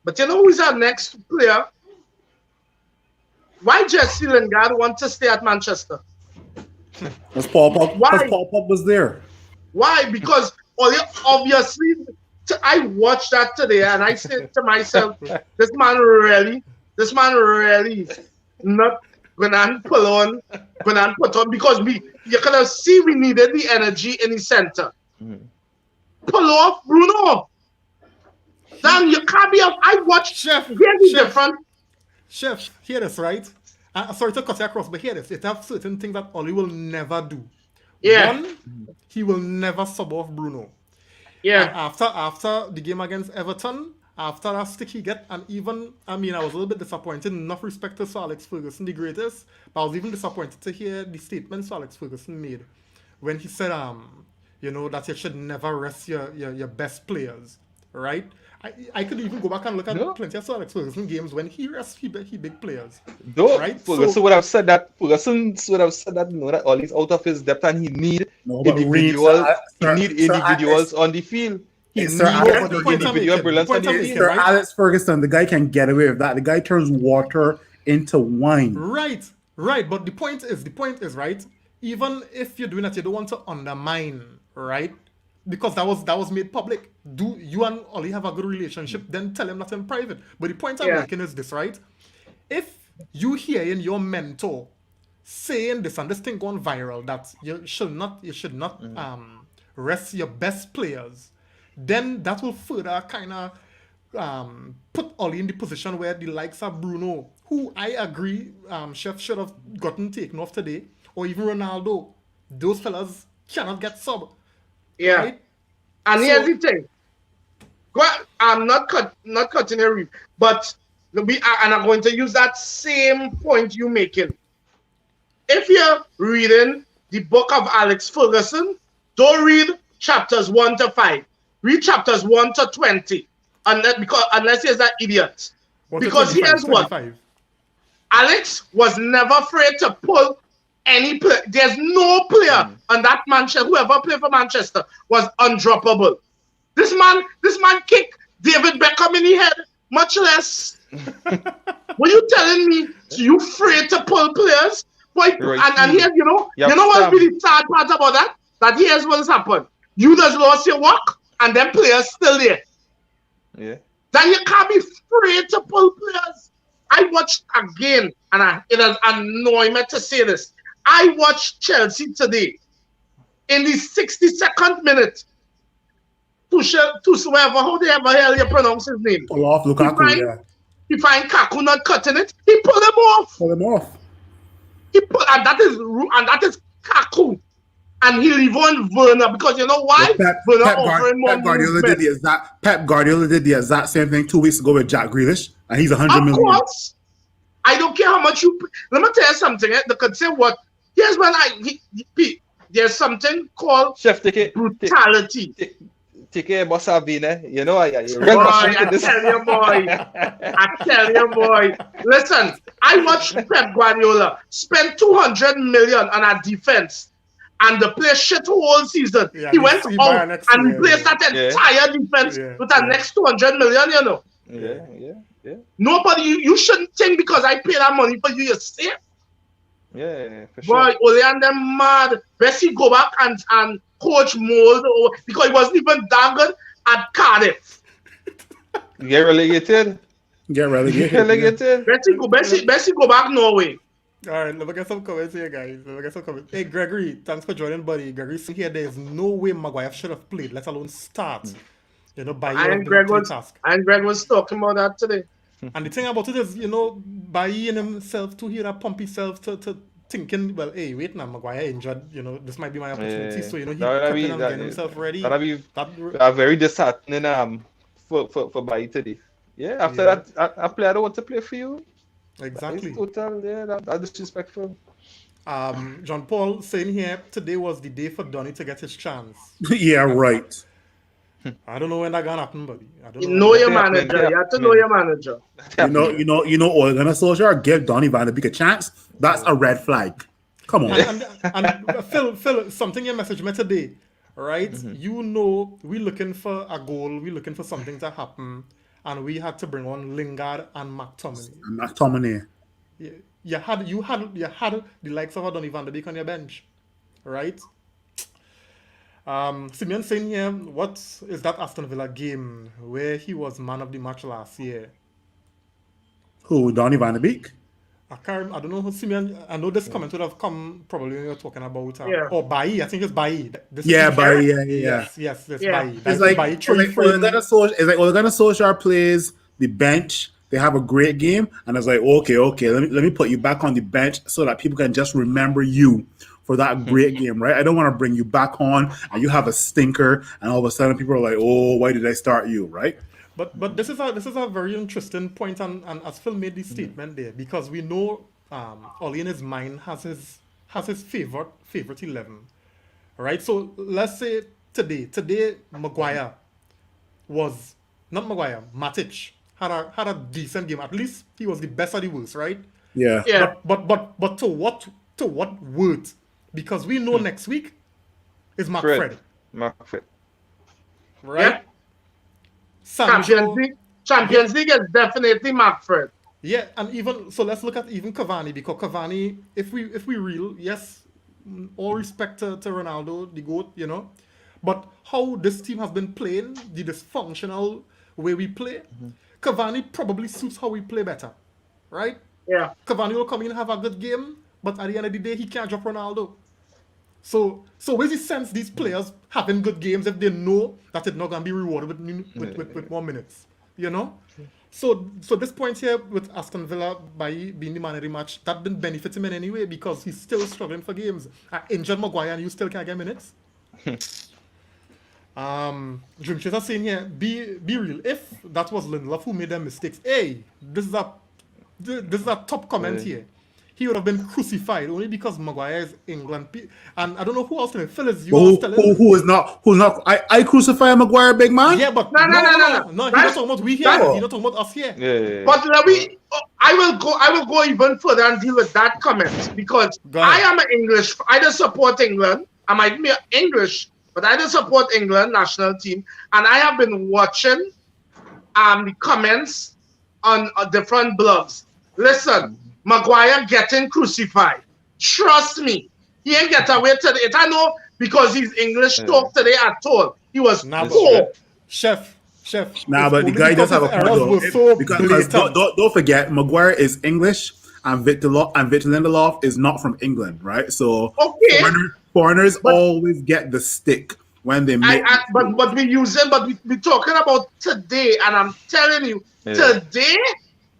but you know who's our next player? Why Jesse Lingard want to stay at Manchester? Because Paul Pogba was there. Why? Because obviously, I watched that today and I said to myself, this man really not gonna put on because you can see we needed the energy in the center. Pull off Bruno. Then you can't be up. I watched different. Chef, hear this, right? Sorry to cut you across, but hear this. It have certain things that Oli will never do. Yeah. One, he will never sub off Bruno. Yeah. And after the game against Everton, after that stick he get, and even, I was a little bit disappointed, enough respect to Sir Alex Ferguson, the greatest, but I was even disappointed to hear the statement Sir Alex Ferguson made when he said, that you should never rest your best players, right? I could even go back and look at plenty of Sir Alex Ferguson games when he rests he big players. Right? Ferguson would have said that. Ferguson would have said that. That all is out of his depth, and he need individuals on the field. Sir Alex Ferguson, the guy can get away with that. The guy turns water into wine. Right. But the point is, right? Even if you're doing that, you don't want to undermine, right? Because that was made public. Do you and Oli have a good relationship? Then tell him that in private. But the point I'm making is this, right? If you hearing your mentor saying this and this thing going viral that you should not rest your best players, then that will further kind of put Oli in the position where the likes of Bruno, who I agree, Chef should have gotten taken off today, or even Ronaldo, those fellas cannot get sub. Yeah. Right? And here's the thing. I'm not cutting a rib, but I'm going to use that same point you're making. If you're reading the book of Alex Ferguson, don't read chapters 1 to 5. Read chapters 1 to 20. Unless he's an idiot. Because here's what. Alex was never afraid to pull any player. There's no player on that Manchester, whoever played for Manchester, was undroppable. This man kicked David Beckham in the head, much less. Were you telling me you afraid to pull players? Boy, and here, you know what's really sad part about that? That here's what's happened. You just lost your work, and them players still there. Yeah. Then you can't be afraid to pull players. I watched again, and it has annoyed me to say this. I watched Chelsea today. In the 62nd minute, Tuchel, how the hell you pronounce his name? Pull off Lukaku, He find Kaku not cutting it. He pull him off. And that is Kaku. And he leave on Werner because you know why? Pep Guardiola did the exact same thing 2 weeks ago with Jack Grealish, and he's 100 million. Of course. I don't care how much you. Let me tell you something. They could say what. Here's when there's something called brutality. take care of Sabine. You know, I Boy, I tell you, boy. Listen, I watched Pep Guardiola spend 200 million on our defense, and the play shit whole season. Yeah, He went he buy out next and year, replaced yeah. that entire defense with our next 200 million. You know, Yeah. nobody. You shouldn't think because I pay that money for you, you're safe. Yeah, for sure. Boy, Ole and them mad. Bessie go back and coach Mold because he wasn't even that good at Cardiff. Get relegated. Get relegated. Relegated. Bessie go back Norway. All right, let me get some comments here, guys. Hey, Gregory, thanks for joining, buddy. Gregory, see here, there's no way Maguire should have played, let alone start. You know, by And Greg was talking about that today. And the thing about it is, you know, Bailly in himself to hear that pump himself to thinking, well, hey, wait now, Maguire injured, you know, this might be my opportunity. Yeah. So, you know, he kept in and getting himself ready. That'll be very disheartening for Bailly today. Yeah, after that, a player don't want to play for you. Exactly. It's total, that's disrespectful. John Paul saying here, today was the day for Donny to get his chance. Yeah, right. I don't know when that gonna happen, buddy. I don't You know. know your manager. You have to know your manager. You know, Ole Gunnar Solskjaer give Donny van de Beek a chance. That's a red flag. Come on. And Phil, something you messaged me today, right? You know, we looking for a goal, we looking for something to happen, and we had to bring on Lingard and McTominay. You had the likes of Donny van de Beek on your bench, right? Simeon saying here, what is that Aston Villa game where he was man of the match last year? Who, Donny van de Beek? I don't know who Simeon. I know this comment would have come probably when you're talking about or Bailly. I think it's Bailly. Bailly. Yes, it's Bailly. It's like Ole Gunnar Solskjaer plays the bench. They have a great game, and it's like, okay, let me put you back on the bench so that people can just remember you for that great game, right? I don't want to bring you back on and you have a stinker, and all of a sudden people are like, oh, why did I start you, right? But this is a very interesting point, and as Phil made this statement there, because we know Ole in his mind has his favorite 11, right? So let's say today Matic had a decent game. At least he was the best of the worst, right? Yeah. But to what worth? Because we know next week is Fred. Right? Yeah. Champions League is definitely Fred. Yeah, and even so, let's look at even Cavani, because Cavani, if we real, yes, all respect to Ronaldo, the GOAT, you know, but how this team has been playing, the dysfunctional way we play, Cavani probably suits how we play better, right? Yeah. Cavani will come in and have a good game, but at the end of the day, he can't drop Ronaldo. So where's the sense these players having good games if they know that it's not going to be rewarded with more minutes, you know? So this point here with Aston Villa by being the man of the match, that didn't benefit him in any way because he's still struggling for games. Injured Maguire and you still can't get minutes. Dream Chaser saying here, be real. If that was Lindelof who made them mistakes, hey, this is a top comment here. He would have been crucified only because Maguire is England. And I don't know who else to Phil is who's not I crucify Maguire, big man? Yeah, but no. He's not talking about we here. He's not talking about us here. Yeah. But I will go even further and deal with that comment because I am an English. I don't support England. I might be English, but I don't support England national team. And I have been watching the comments on different blogs. Listen, Maguire getting crucified. Trust me, he ain't get away today. I know because he's English talk today at all. He was poor. Chef. Nah, but the guy does have a point though. Because don't forget, Maguire is English and Victor Lindelof is not from England, right? So foreigners always get the stick when they make. But we use them. But we talking about today, and I'm telling you, today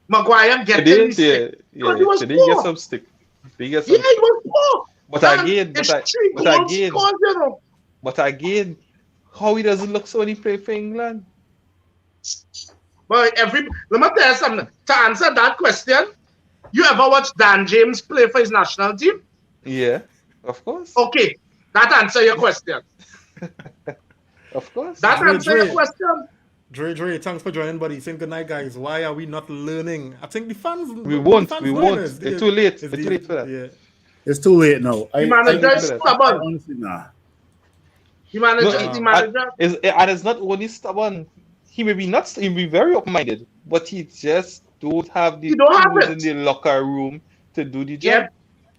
Maguire getting the stick. Yeah, he was today poor. He get some stick. He was poor. But again, how he doesn't look so when he play for England. But let me tell you something. To answer that question, you ever watch Dan James play for his national team? Yeah, of course. Okay, that answer your question. Of course. That Dre, answer your Dre. question. Dre, thanks for joining, buddy. Saying good night, guys. Why are we not learning? I think the fans. We The won't. fans We know, you know, won't. It's too late. It's too late for that. Yeah. It's too late now. The I manager is I- stubborn. honestly nah. The manager, No, the manager. and it's not only stubborn. He may be not. He may be very open-minded, but he just don't have the He don't have tools it. in the locker room to do the Yeah, job.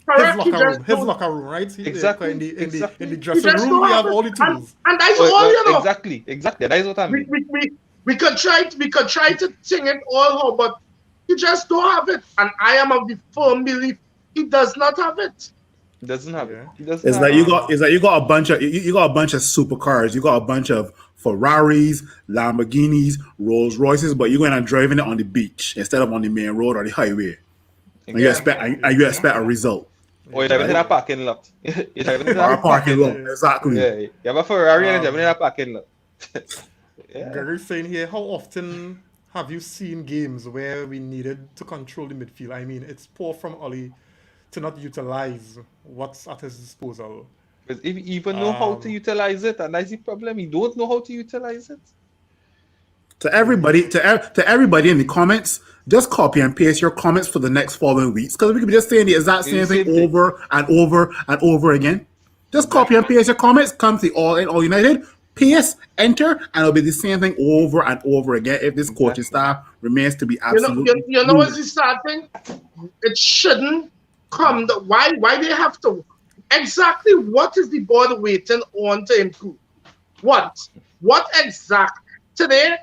correct. He just His don't. locker room, right? Exactly, In the exactly. dressing He just room, don't we have it. all the tools. And that's all, you know. Exactly. That is what I mean. We could try to sing it all, but he just don't have it. And I am of the firm belief he does not have it. He doesn't have it. Yeah. He doesn't It's have like it. you got a bunch of you got a bunch of supercars. You got a bunch of Ferraris, Lamborghinis, Rolls Royces, but you're going and driving it on the beach instead of on the main road or the highway. And you expect a result. Or you're driving in a parking lot. You're driving in Or a a parking lot. Exactly. Yeah, you have a Ferrari and you're driving in a parking lot. Yeah. Gregory's saying here, how often have you seen games where we needed to control the midfield? I mean, it's poor from Ollie to not utilize what's at his disposal. But if you even know how to utilize it, and that's the problem, you don't know how to utilize it. To everybody in the comments, just copy and paste your comments for the next following weeks because we could be just saying the exact same thing over and over and over again. Just copy and paste your comments, come to All United, paste, enter, and it'll be the same thing over and over again if this coaching staff remains to be absolutely. You know what's the sad thing? It shouldn't come. Why they have to? Exactly what is the board waiting on to improve? What exact? Today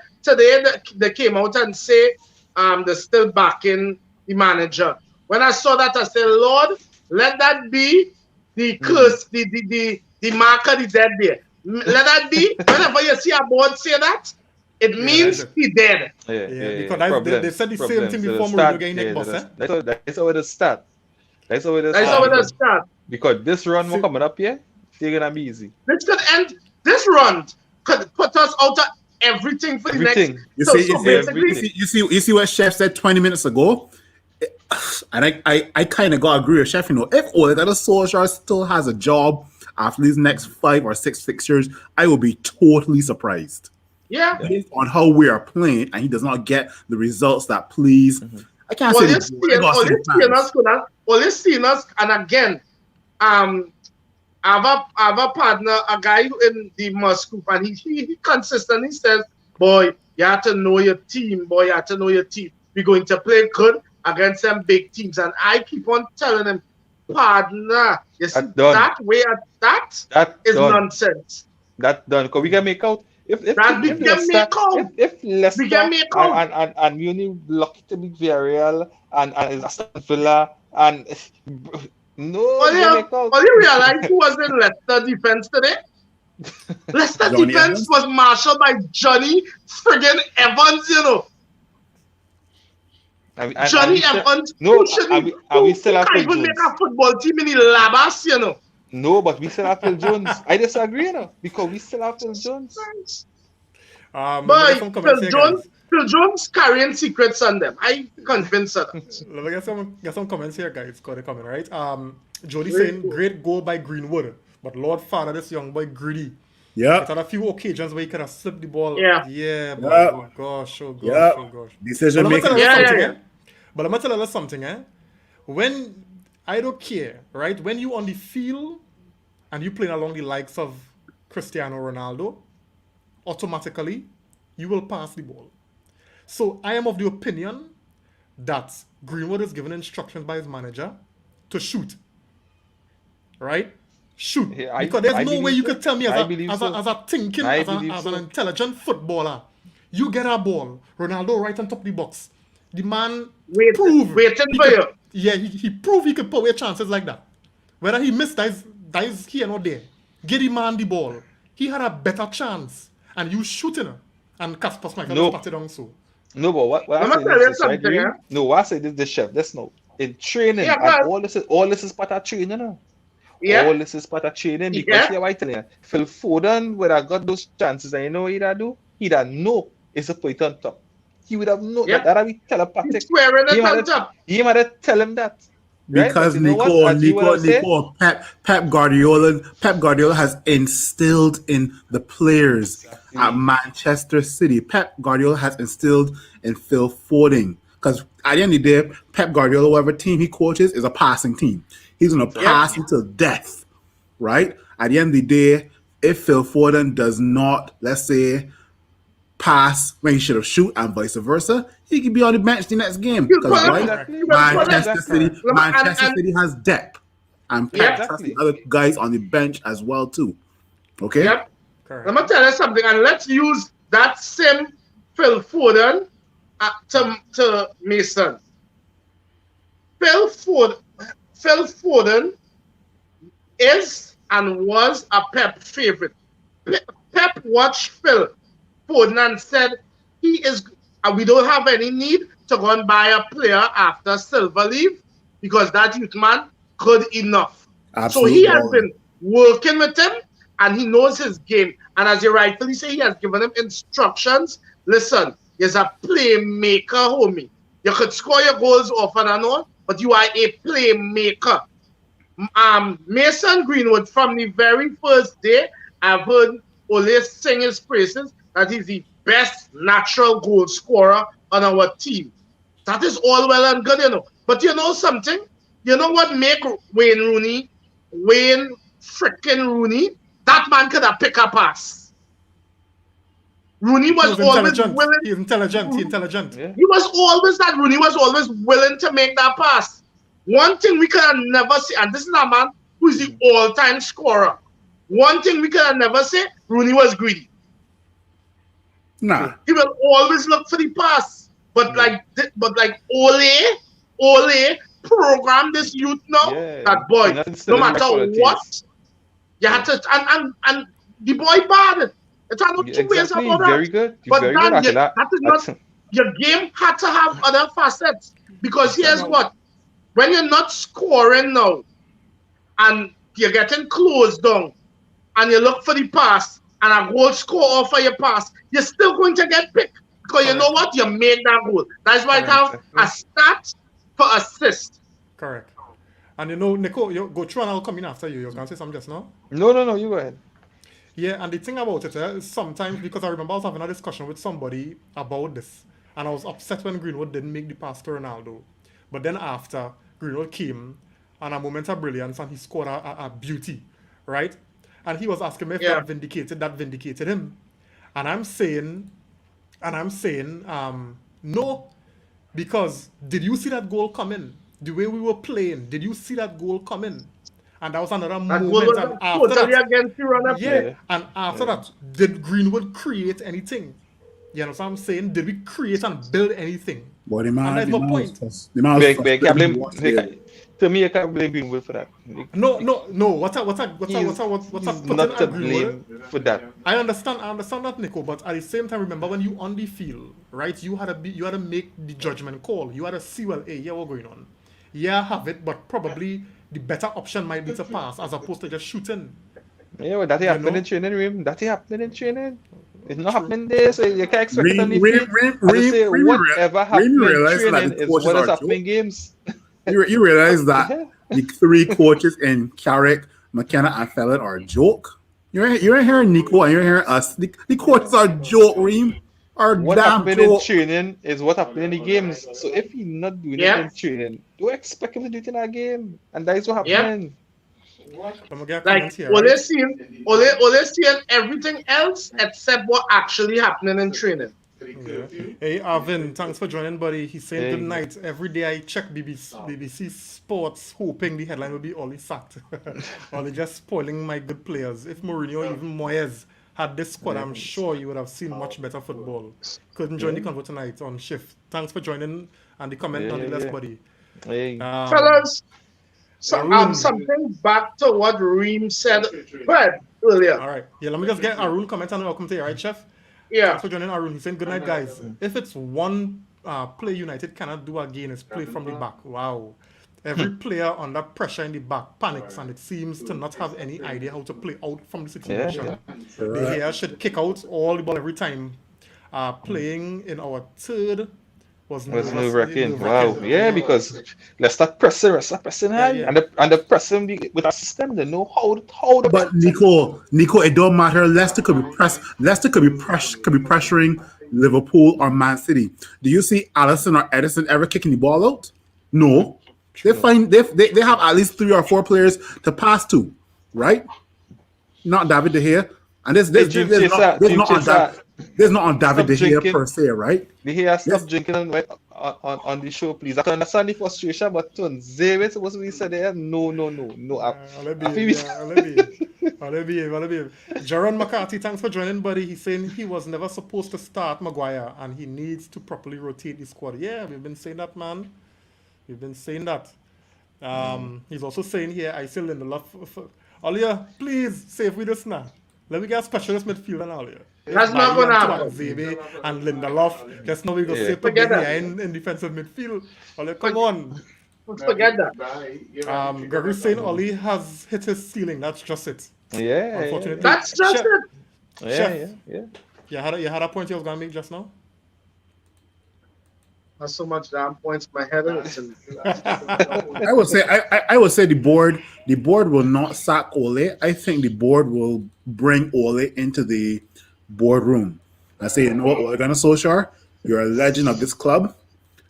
they came out and say they're still backing the manager. When I saw that, I said, Lord, let that be the curse, the marker, the dead there. Let that be. Whenever you see a board say that, it means he dead. Because they said the same thing before Mourinho getting Nick Boss. That's how it start. That's how it start. Because this run will coming up here, they're gonna be easy. This could end. This run could put us out of everything for the next. You see what Chef said 20 minutes ago, and I kind of got to agree with Chef. You know, if Ole Gunnar Solskjaer still has a job after these next 5 or 6 fixtures, I will be totally surprised. Yeah, based on how we are playing, and he does not get the results that please. I can't say Ole seeing us, and again, I have a partner, a guy in the Musk group, and he consistently says, boy, you have to know your team, boy, you have to know your team. We're going to play good against them big teams. And I keep on telling him, partner, you see, that is done. Nonsense. That's done. Because we can make out. If Leicester and we only lucky to beat Villarreal and Aston Villa and you realize who was in Leicester defense today? Leicester defense was marshaled by Johnny friggin' Evans, you know. Johnny Evans, who can't even make a football team in the Labas, you know. No, but we still have Phil Jones. I disagree, you know, because we still have Phil Jones. But Phil Jones carrying secrets on them. I convinced her. Let me get some comments here, guys. Got a comment, right? Jody saying, great goal by Greenwood, but Lord Father, this young boy greedy. Yeah. It had a few occasions where he could have slipped the ball. Yeah. Oh gosh. Decision making. But I'm gonna tell you something, When I don't care, right? When you on the field and you playing along the likes of Cristiano Ronaldo, automatically you will pass the ball. So I am of the opinion that Greenwood is given instructions by his manager to shoot. Right? Shoot. Because there's no way you could tell me as an intelligent footballer, you get a ball, Ronaldo right on top of the box. The man waiting for you. Yeah, he proved he could put away chances like that. Whether he missed, that is here or there. Get the man the ball. He had a better chance. And you shooting and Kasper Schmeichel started on so. No, but what I say this, no, what I say this, Chef, that's no. In training, all this is part of training. Yeah. All this is part of training because you're right there. Phil Foden would have got those chances, and you know what he'd do? He'd have know it's a point on top. He would have known that would be telepathic. He's swearing it on top. He might have tell him that. Because But you know what? As you would have said, Pep Guardiola has instilled in the players at Manchester City. Pep Guardiola has instilled in Phil Foden. Because at the end of the day, Pep Guardiola, whatever team he coaches, is a passing team. He's going to pass until death, right? At the end of the day, if Phil Foden does not, let's say, pass when he should have shoot and vice versa, he could be on the bench the next game. Because why? Exactly. Manchester Exactly. City has depth. And Pep trusts the Exactly. other guys on the bench as well too. Okay? Yep. Correct. Let me tell you something, and let's use that same Phil Foden to Mason. Phil Foden is and was a Pep favorite. Pep watched Phil Foden and said he is. We don't have any need to go and buy a player after Silver leave because that youth man good enough. Absolute so he has baller. been working with him and he knows his game. And as you rightfully say, he has given him instructions. Listen, he's a playmaker, homie. You could score your goals often and all, but you are a playmaker. Mason Greenwood, from the very first day, I've heard Ole sing his praises that he's the best natural goal scorer on our team. That is all well and good, you know. But you know something? You know what make Wayne freaking Rooney? That man could have picked a pass. Rooney was always willing. He's intelligent. Yeah. He was always that. Rooney was always willing to make that pass. One thing we could have never say, and this is a man who is the all-time scorer. One thing we could have never say, Rooney was greedy. Nah. He will always look for the pass. But like Ole program this youth now. Yeah. That boy, no matter what, you had to and the boy bad. It's not two ways Exactly. about that. Very good. But Very that, good. that is not your game had to have other facets. Because here's what. When you're not scoring now and you're getting closed down and you look for the pass and a goal score off of your pass, you're still going to get picked. Because you know what? You made that goal. That's why it have a stat for assist. Correct. And you know, Nico, you go through and I'll come in after you. You can say something just now? No, you go ahead. Yeah, and the thing about it is sometimes, because I remember I was having a discussion with somebody about this, and I was upset when Greenwood didn't make the pass to Ronaldo. But then after, Greenwood came, and a moment of brilliance, and he scored a beauty, right? And he was asking me if that vindicated him. And I'm saying, no, because did you see that goal coming? The way we were playing, did you see that goal coming? And that was another That moment. goal was And after totally that, against the runner play. and after that, did Greenwood create anything? You know what I'm saying? Did we create and build anything? But and that's my point. To me, I can't blame Greenwood for that. No. What's He's putting not to at Greenwood? blame for that. I understand that, Nico. But at the same time, remember when you on the field, right? You had to make the judgment call. You had to see, well, hey, yeah, what's going on? Yeah, have it, but probably the better option might be to pass as opposed to just shooting. Yeah, well, that happened in training room. That happened in training. It's not happening there, so you can't expect it on the field. Whatever happened in training is what is happening in games. You realize that the three coaches in Carrick, McKenna, and Felon are a joke? You're hearing Nico and you're hearing us. The coaches are a joke, Reem. What happened in training is what happened in the games. So if he's not doing it in training, don't expect him to do it in a game. And that is what happened. Like Ole seeing everything else except what actually happening in training. Yeah. Hey Arvin, thanks for joining, buddy. He's saying good night. Every day I check BBC Sports, hoping the headline will be Ole sacked. Ole just spoiling my good players. If Mourinho, even Moyes had this squad, I'm sure you would have seen much better football. Couldn't join the convo tonight on shift. Thanks for joining and the comment on the list, buddy. Fellas, something back to what Reem said earlier. All right. Yeah, let me just get Arun comment and welcome to you, right, Chef? Yeah. Thanks for joining, Arun. He's saying good night, guys. If it's one play United cannot do again, it's play from the back. Wow. Every player under pressure in the back panics and it seems to not have any idea how to play out from the situation. They should kick out all the ball every time. Playing in our third was Was nerve-wracking. nerve-wracking. Wow. Yeah, because Leicester pressing high, yeah. and the pressing with a system. They know how the But Nico, it don't matter. Leicester could be pressuring Liverpool or Man City. Do you see Allison or Edison ever kicking the ball out? No. They have at least 3 or 4 players to pass to, right? Not David De Gea. And there's not on David Stop De Gea drinking. per se, right? De Gea, stop Yes. drinking on the show, please. I can understand the frustration, but to zero supposed to be said there. No. I feel I'll behave. Jaron McCarthy, thanks for joining, buddy. He's saying he was never supposed to start Maguire and he needs to properly rotate the squad. Yeah, we've been saying that, man. We've been saying that. He's also saying here, I still Lindelof. Olia, please save with us now. Let me get a specialist midfielder now, Olia. That's not gonna happen. Zebe and Lindelof. Just now we go save Forget that. in defensive midfield. Olia, come on. Let's forget that. Gregory's saying Oli has hit his ceiling. That's just it. Yeah. Unfortunately. That's just Chef, it. Chef, Yeah. You had a point you was gonna make just now? Not so much damn points in my head. I would say the board will not sack Ole. I think the board will bring Ole into the boardroom. I say, you know what, Ole Gunnar Solskjaer, you're a legend of this club,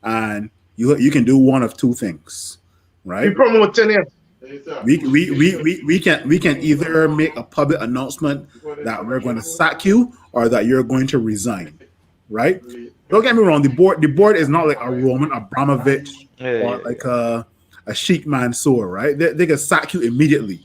and you can do one of 2 things, right? We promoting him. We can either make a public announcement that we're going to sack you or that you're going to resign, right? Don't get me wrong. The board is not like a Roman Abramovich or like a Sheikh Mansour, right? They can sack you immediately,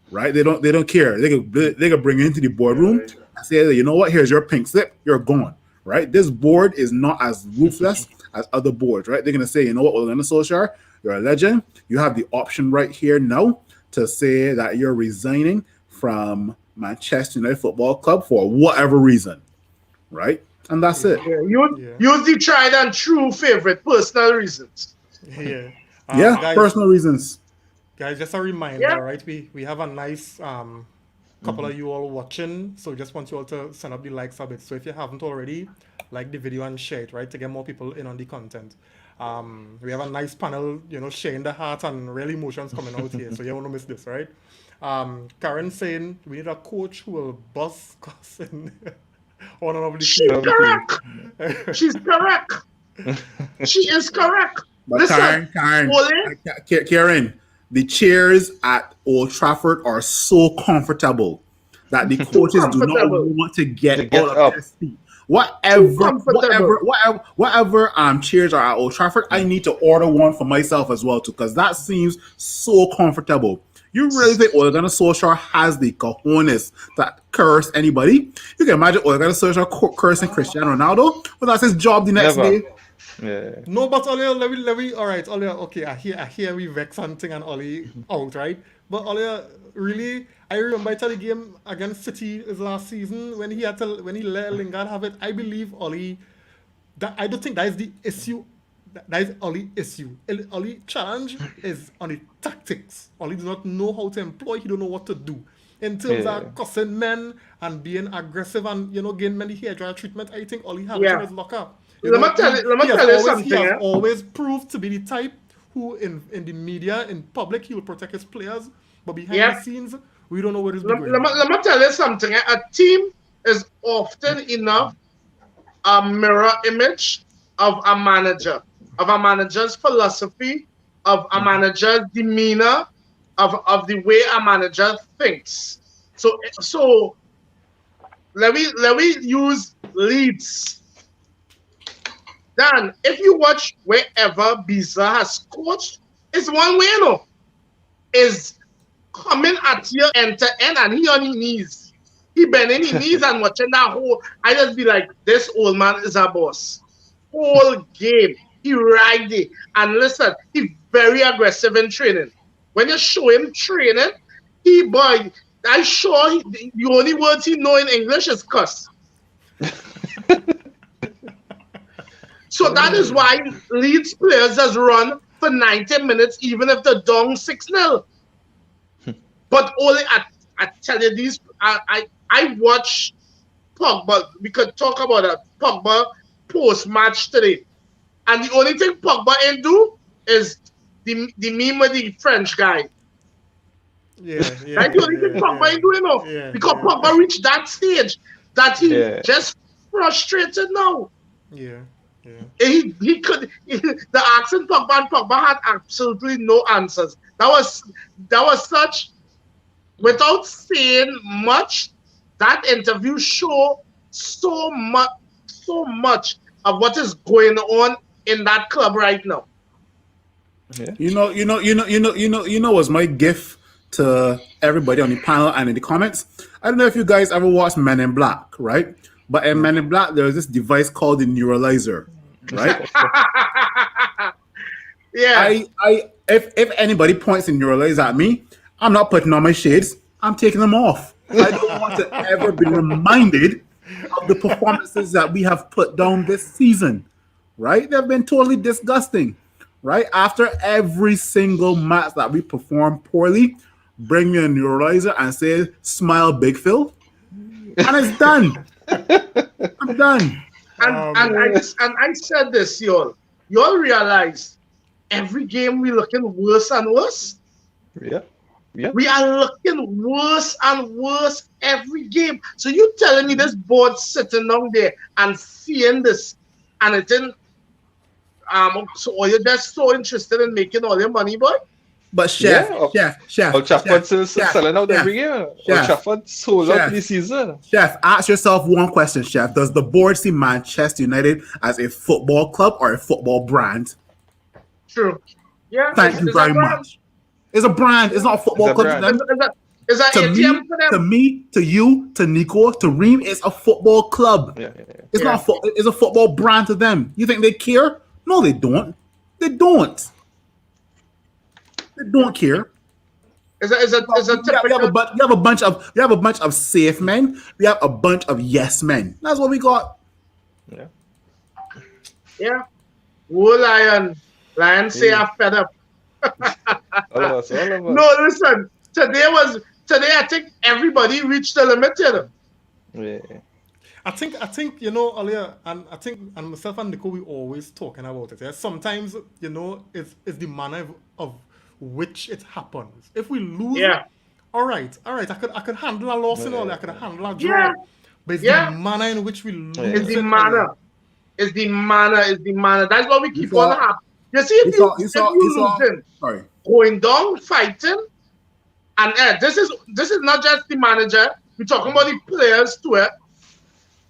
right? They don't care. They can bring you into the boardroom and say, you know what? Here's your pink slip. You're gone, right? This board is not as ruthless as other boards, right? They're gonna say, you know what? Ole Gunnar Solskjaer, you're a legend. You have the option right here now to say that you're resigning from Manchester United Football Club for whatever reason, right? And that's it. Use the tried and true favorite personal reasons. Yeah. Guys, personal reasons. Guys, just a reminder, right? We have a nice couple of you all watching, so just want you all to send up the likes a bit. So if you haven't already, like the video and share it, right, to get more people in on the content. We have a nice panel, sharing the heart and real emotions coming out here, so you don't want to miss this, right? Karen saying we need a coach who will bust cussing on and off the field. Correct. She's correct. She is correct. But Listen, Karen, the chairs at Old Trafford are so comfortable that the coaches do not want to get out of their seat. Whatever chairs are at Old Trafford, I need to order one for myself as well too, because that seems so comfortable. You really think Ole Gunnar Solskjaer has the cojones that curse anybody? You can imagine Ole Gunnar Solskjaer cursing Cristiano Ronaldo, but that's his job the next day. Yeah. No, but Ollie, let me. All right, Ollie. Okay, I hear we vex something and Ollie out, right? But Ollie, really, I remember the game against City last season when he let Lingard have it. I believe Ollie. I don't think that is the issue. That is Ollie's issue. Ollie's challenge is on the tactics. Ollie does not know how to employ. He don't know what to do. In terms of cussing men and being aggressive and getting many hair dryer treatment, I think Ollie has it in his locker. Let me tell you something. He has always proved to be the type who, in the media, in public, he will protect his players, but behind the scenes, we don't know where it's going. Let me tell you something. A team is often enough a mirror image of a manager, of a manager's philosophy, of a manager's demeanor, of the way a manager thinks. So let me use Leeds. Dan, if you watch wherever Biza has coached, it's one way, is coming at you end to end and he on his knees. He bending his knees and watching that whole, I just be like, this old man is a boss. Whole game, he ride it. And listen, he very aggressive in training. When you show him training, I'm sure the only words he know in English is cuss. So that is why Leeds players just run for 90 minutes, even if they're down 6-0. But only I tell you these, I watch Pogba. We could talk about a Pogba post-match today. And the only thing Pogba ain't do is the meme with the French guy. Yeah. Right? The only thing Pogba ain't doing now. Yeah, Because yeah. Pogba reached that stage that he Yeah. just frustrated now. Yeah. He could the accent Pogba and Pogba had absolutely no answers. That was such, without saying much, that interview showed so much of what is going on in that club right now. Yeah. You know what's my gift to everybody on the panel and in the comments? I don't know if you guys ever watched Men in Black, right? But in Men in Black, there's this device called the neuralizer, right? Yeah. If anybody points the neuralizer at me, I'm not putting on my shades. I'm taking them off. I don't want to ever be reminded of the performances that we have put down this season, right? They've been totally disgusting, right? After every single match that we perform poorly, bring me a neuralizer and say, smile, Big Phil. And it's done. I'm done. And I said this, y'all. Y'all realize every game we're looking worse and worse. Yeah. Yeah. We are looking worse and worse every game. So you telling me this board sitting down there and seeing this, and it didn't. So you're just so interested in making all your money, boy? But chef. Old Trafford still selling out every year. Old Trafford sold out this season. Chef, ask yourself one question, Chef. Does the board see Manchester United as a football club or a football brand? True. Yeah. Thank you very much. It's a brand. It's not a football club to them. Is that To ATM for them? to me, to you, to Nico, to Reem, it's a football club. Yeah. It's not it's a football brand to them. You think they care? No, they don't. They don't. They don't care. Is a typical. You have a bunch of safe men. We have a bunch of yes men. That's what we got. Yeah. Whoa, Lion say I'm fed up. All of us. No, listen. Today I think everybody reached the limit here. Yeah. I think earlier, and I think and myself and Nico, we always talking about it. Yeah? Sometimes it's the manner of which it happens. If we lose, all right, I could handle a loss and all that. I could handle a draw. Yeah. But it's the manner in which we lose. It's the manner. It's the manner. That's what we keep on happening. You see, if you losing, going down, fighting, and this is not just the manager. We're talking about the players too.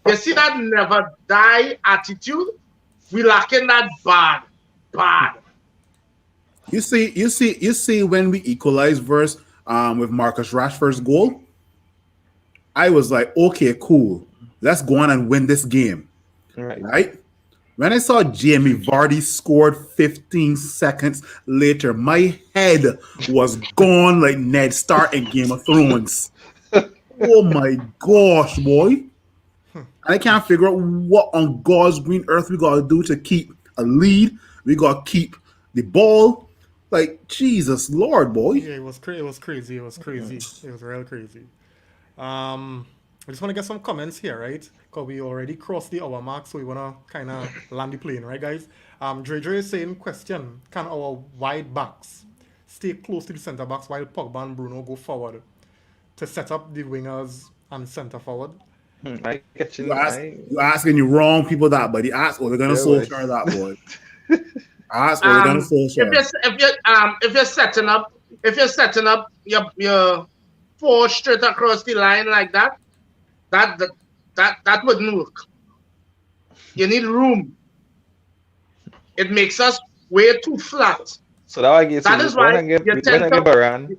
You see that never die attitude. We lacking that bad. You see when we equalized versus with Marcus Rashford's goal, I was like, okay, cool. Let's go on and win this game. Right? When I saw Jamie Vardy scored 15 seconds later, my head was gone like Ned Stark in Game of Thrones. Oh my gosh, boy. And I can't figure out what on God's green earth we gotta do to keep a lead. We gotta keep the ball. Like, Jesus Lord, boy. Yeah, it was crazy. It was real crazy. I just want to get some comments here, right? Because we already crossed the hour mark, so we want to kind of land the plane, right, guys? Dre is saying, question, can our wide backs stay close to the centre backs while Pogba and Bruno go forward to set up the wingers and centre forward? I get you. You're asking the wrong people that, buddy. Ask Ole Gunnar Solskjaer that, boy. Ask Ole Gunnar Solskjaer. If you're setting up your four straight across the line like that wouldn't work. You need room. It makes us way too flat. So that I guess that is why we give Varane,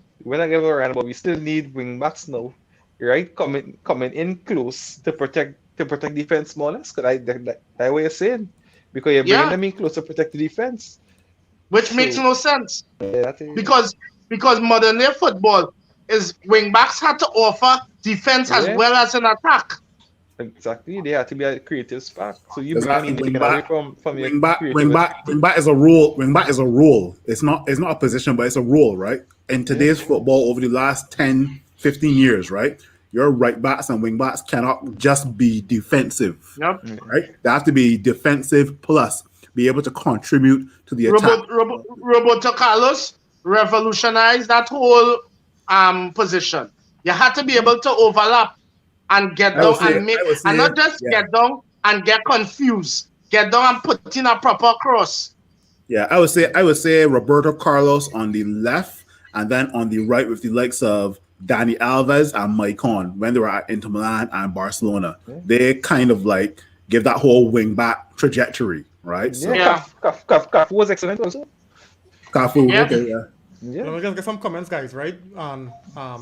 but we still need wing backs now, right? Coming in close to protect defense more or less. That way you're saying, because you're bringing them in close to protect the defense, which makes no sense. Yeah, because modern day football is wing backs had to offer defense as well as an attack. Exactly, they have to be a creative spark. So you bring wing back from your wing back is a role. Wing back is a role. It's not a position, but it's a role, right? In today's football, over the last 10, 15 years, right? Your right backs and wing backs cannot just be defensive, right? They have to be defensive plus. be able to contribute to the attack. Roberto Carlos revolutionized that whole position. You had to be able to overlap and get down and make, and not just get down and get confused. Get down and put in a proper cross. Yeah, I would say Roberto Carlos on the left, and then on the right with the likes of Dani Alves and Maicon when they were at Inter Milan and Barcelona. They kind of like give that whole wing back trajectory, right? So, Cafu was excellent also. Cafu, okay, yeah. Let me just get some comments, guys, right? And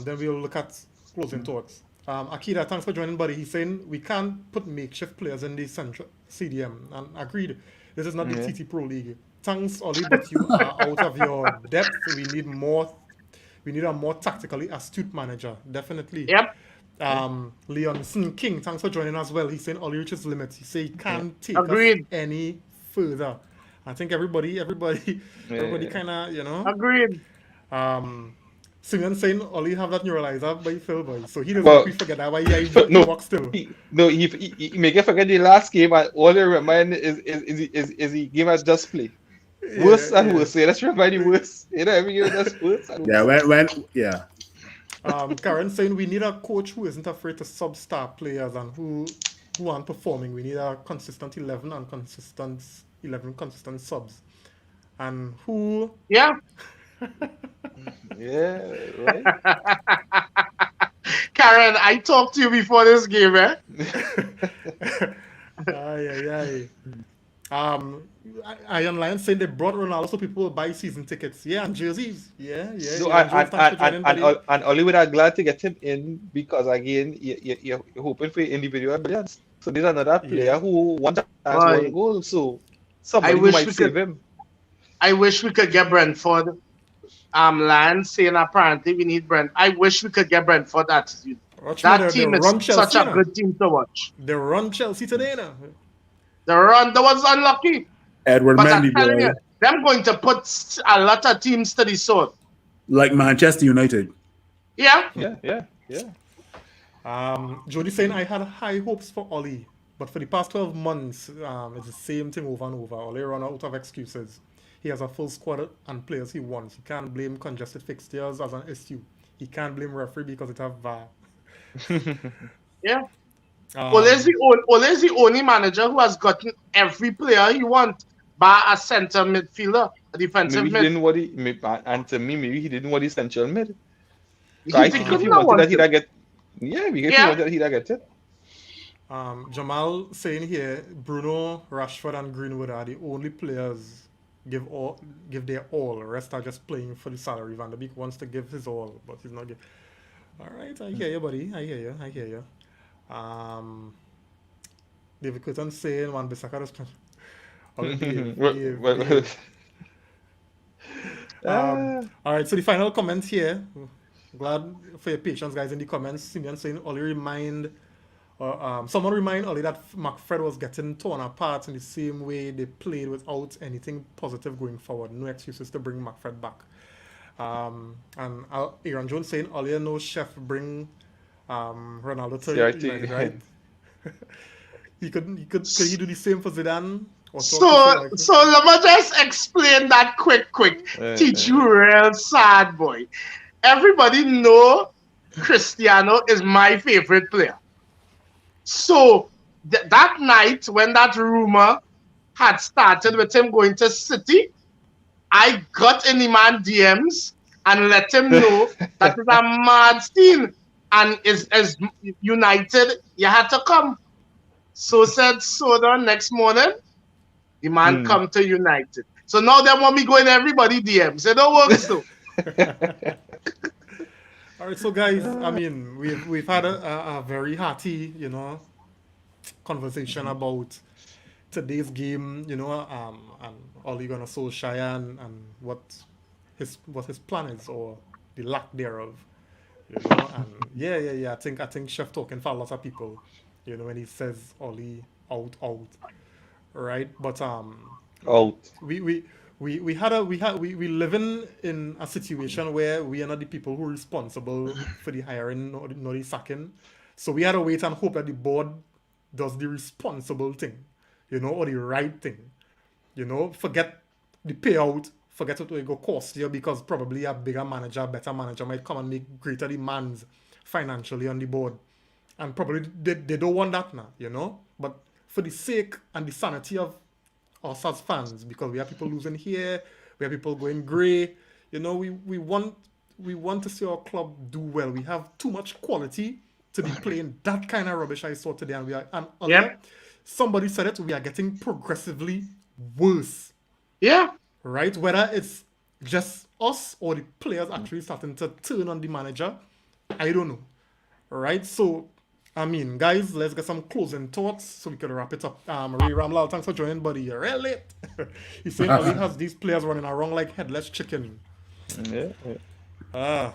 then we'll look at closing thoughts. Akira, thanks for joining, buddy. He's saying we can't put makeshift players in the central CDM. And agreed, this is not the TT Pro League. Thanks, Ollie, but you are out of your depth. We need a more tactically astute manager, definitely. Yep. Leonson King, thanks for joining as well. He's saying Ollie reaches limits. He said he can't take us any further. I think everybody kind of, you know. Agreed. Simeon saying Ollie have that neuralizer by Phil boy, so he doesn't forget that why he walks still. He make you forget the last game, and all they remind is the game has just played. Worse and worse. So let's remind you worse. You know, every year that's worse. Karen saying we need a coach who isn't afraid to sub star players and who aren't performing. We need a consistent 11 and consistent subs. And who? Yeah. Yeah, right. Karen, I talked to you before this game, eh? Iron Lion saying they brought Ronaldo so people will buy season tickets. Yeah, and jerseys. Yeah. No, and Hollywood are glad to get him in because again, you're hoping for individual brilliance. So there's another player who wants one goal. So somebody who might save him. I wish we could get Brentford. Lion saying apparently we need Brent. I wish we could get Brentford attitude. That team is such a good team to watch. They run Chelsea today now. They was unlucky. Edward Mendy, boy. Them going to put a lot of teams to the sword. Like Manchester United. Yeah. Jody saying I had high hopes for Ollie, but for the past 12 months, it's the same thing over and over. Ollie run out of excuses. He has a full squad and players he wants. He can't blame congested fixtures as an issue. He can't blame referee because it have VAR. Yeah. Ole's the only manager who has gotten every player he wants, by a center midfielder, a defensive mid. Maybe he didn't want the central mid. I think if he wanted that, he'd get. Yeah, because he wanted he'd get it. Jamal saying here, Bruno, Rashford, and Greenwood are the only players give their all. The rest are just playing for the salary. Van der Beek wants to give his all, but he's not giving. All right, I hear you, buddy. I hear you. David Curtin saying Wan Bissaka is all right, so the final comment here. Glad for your patience, guys, in the comments. Simeon saying someone remind Ollie that McFred was getting torn apart in the same way they played without anything positive going forward. No excuses to bring McFred back. And Aaron Jones saying Ollie no chef bring Ronaldo to United, right? Could he do the same for Zidane? So let me just explain that quick. Teach you real sad, boy. Everybody know Cristiano is my favorite player. So that night when that rumor had started with him going to City, I got in the man DMs and let him know that is a mad scene and as United, you had to come. So said Soda next morning, the man come to United. So now they want me going everybody DMs. It don't work so. All right, so guys, I mean, we've had a very hearty, conversation about today's game, and Ole Gunnar Solskjaer and what his plan is or the lack thereof, and I think Chef talking for a lot of people, when he says Ole out, right? But out. We living in a situation where we are not the people who are responsible for the hiring nor the sacking. So we had to wait and hope that the board does the responsible thing, or the right thing, You know, forget the payout, forget what it go cost you because probably a bigger manager, better manager might come and make greater demands financially on the board. And probably they don't want that now, you know? But for the sake and the sanity of us as fans, because we have people losing here, we have people going grey, you know, we want to see our club do well. We have too much quality to be playing that kind of rubbish I saw today. And earlier, somebody said it, we are getting progressively worse. Yeah. Right? Whether it's just us or the players actually starting to turn on the manager, I don't know. Right? So, I mean, guys, let's get some closing thoughts so we can wrap it up. Ray Ramlal, thanks for joining, buddy. You're real late. He's saying Ali has these players running around like headless chicken. Yeah.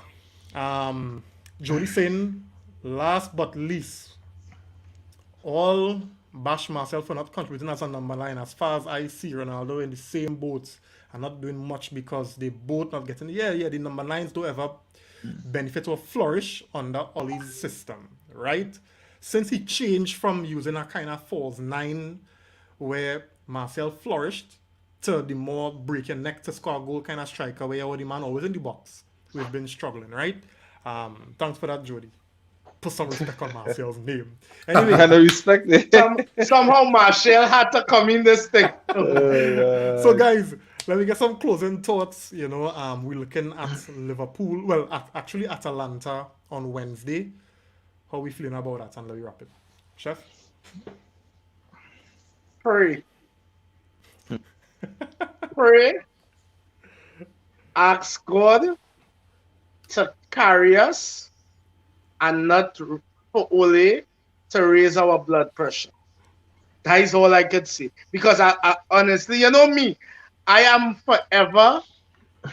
Jody saying, last but least, all bash myself for not contributing as a number 9. As far as I see, Ronaldo in the same boat and not doing much because they both not getting. The number 9s don't ever benefit or flourish under Ollie's system, right? Since he changed from using a kind of false 9 where Marcel flourished to the more break your neck to score a goal kind of striker where you're the man always in the box. We've been struggling, right? Thanks for that, Jody. Put some respect on Marcel's name. Anyway, Kind of respect it. Somehow Martial had to come in this thing. So guys, let me get some closing thoughts. You know, we're looking at Liverpool. Well, actually Atalanta on Wednesday. How we feeling about that? And let me wrap it. Chef? Pray. Pray. Ask God to carry us and not for Ole to raise our blood pressure. That is all I could say. Because I honestly, you know me, I am forever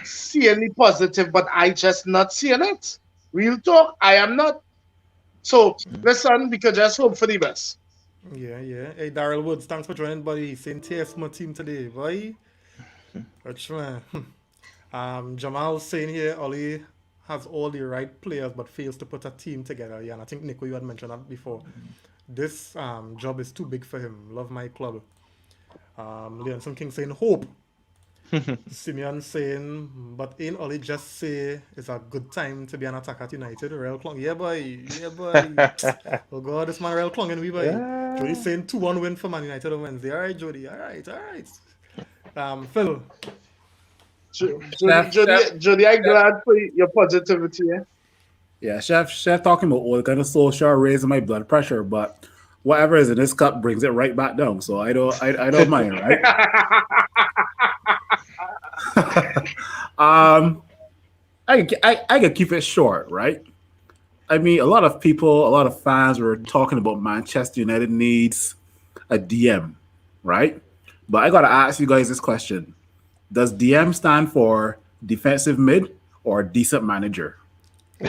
seeing the positive, but I just not seeing it. Real talk, I am not. So, listen, we could just hope for the best. Yeah. Hey, Daryl Woods, thanks for joining, buddy. He's saying TS my team today, boy. Which man? Jamal saying here, Ollie has all the right players but fails to put a team together. Yeah, and I think Nico, you had mentioned that before. This job is too big for him. Love my club. Leonson King saying hope. Simeon saying, but ain't Ollie just say it's a good time to be an attacker at United? Real Clong. Yeah, boy. Oh, God, this man Real Clong and we, boy. Yeah. Jody saying 2-1 win for Man United on Wednesday. All right, Jody. All right. Phil. Jody, I'm glad for your positivity. Yeah, Chef talking about all kind of social raising my blood pressure, but whatever is in this cup brings it right back down. So I don't mind, right? I can keep it short, right? I mean, a lot of fans were talking about Manchester United needs a DM, right? But I gotta ask you guys this question: does DM stand for defensive mid or decent manager? You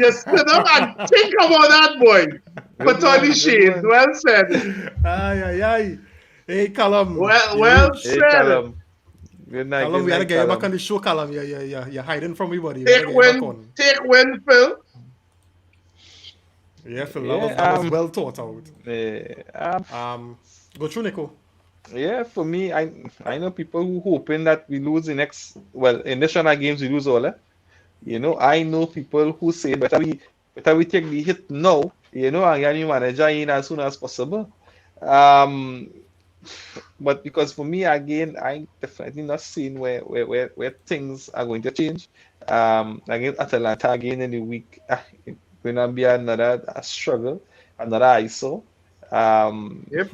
sit up and think about that, boy. Put on the shades. Well said. Aye. Hey, Callum. Well Hey, said. Callum. Good night. Callum, Good we had to night, get you back Callum. on the show, Callum. Yeah. You're hiding from me, buddy. Take win, Phil. Yeah, Phil. That was well thought out. Go through, Nico. Yeah, for me, I know people who hoping that we lose the next, in this run of games we lose all. You know, I know people who say better we take the hit now, you know, and get new manager in as soon as possible. But because for me again, I definitely not seeing where things are going to change. Against Atalanta again in the week, it's gonna be another struggle, another ISO. Yep.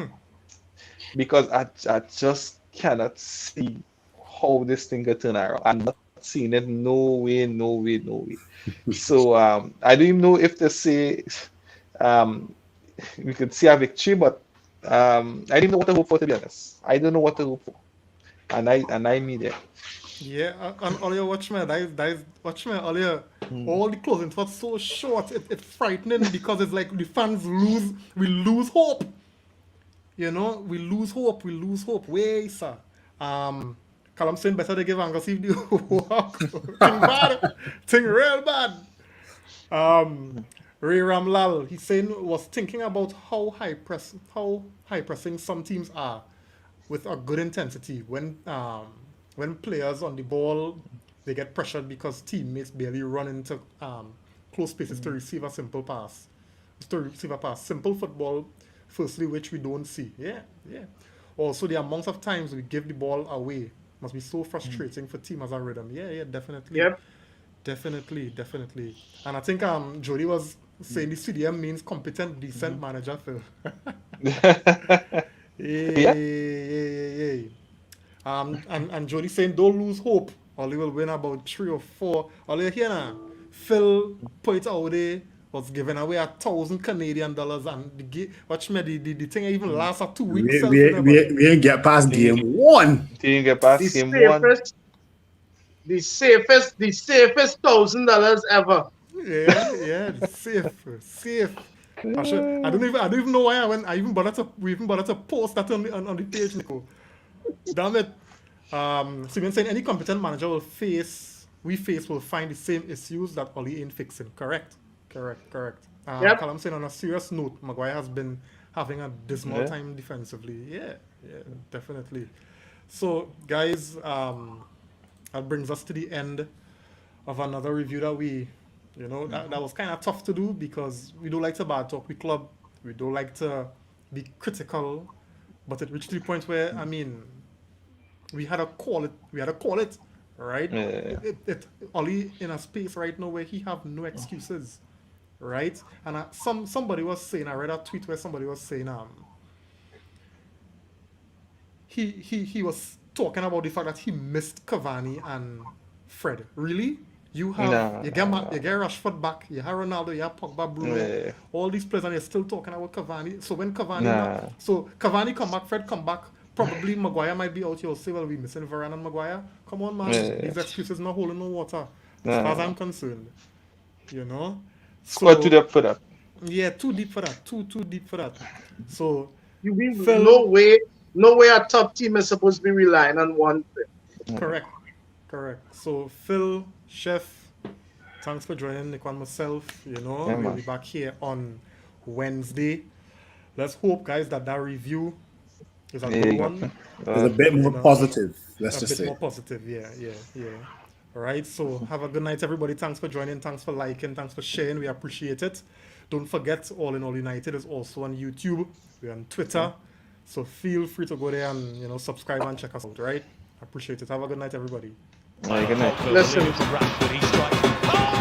Because I just cannot see how this thing can turn around. I'm not seeing it. No way. So I don't even know if they say we could see a victory, but I didn't know what to hope for, to be honest. I don't know what to hope for. And I mean it. Yeah, and all your watchmen, watchmen, all your all the closing thoughts so short, it's frightening because it's like the fans we lose hope. You know, we lose hope. Way, sir. Callum saying better to give Angus Eve the walk. Thing real bad. Ray Ramlal, he's saying was thinking about how high pressing some teams are with a good intensity when players on the ball they get pressured because teammates barely run into close spaces to receive a simple pass. To receive a pass. Simple football, firstly, which we don't see. Yeah. Also, the amount of times we give the ball away must be so frustrating for team as a rhythm. Yeah, definitely. Yep. Definitely. And I think Jody was saying the CDM means competent, decent manager, Phil. Yeah. And Jody saying don't lose hope. Ollie will win about 3 or 4. Ollie here now. Phil put it out there was giving away $1,000 and watch me the thing even lasts for 2 weeks. We ain't get past game 1. Didn't get past The game 1. safest $1,000 ever. Yeah, safe. I don't even know why we even bothered to post that on the page, Nico. Damn it. So you're saying any competent manager will find the same issues that Oli ain't fixing. Correct. Yep. Callum saying on a serious note, Maguire has been having a dismal time defensively. Yeah, definitely. So guys, that brings us to the end of another review that we, that was kind of tough to do because we don't like to bad talk with club. We don't like to be critical, but it reached to the point where, we had to call it, right? Yeah. Oli in a space right now where he have no excuses, right? And somebody was saying, I read a tweet where somebody was saying, he was talking about the fact that he missed Cavani and Fred. Really? You get Rashford back, you have Ronaldo, you have Pogba, Bruno, all these players, and you're still talking about Cavani. So when Cavani come back, Fred come back, probably Maguire might be out. You'll say, well, we missing Varane and Maguire. Come on, man. These excuses not holding no water, as far as I'm concerned. Squad too deep for that. Yeah, too deep for that. Too deep for that. So no way a top team is supposed to be relying on one thing. Correct. So Phil, Chef, thanks for joining Nick and myself. We'll be back here on Wednesday. Let's hope, guys, that review is a good one. It's a bit more positive. Let's just say. A bit more positive, yeah. All right, so have a good night, everybody. Thanks for joining. Thanks for liking. Thanks for sharing. We appreciate it. Don't forget, AllinAllunited is also on YouTube. We're on Twitter. So feel free to go there and, subscribe and check us out, right? Appreciate it. Have a good night, everybody. Good night. Listen. He strikes.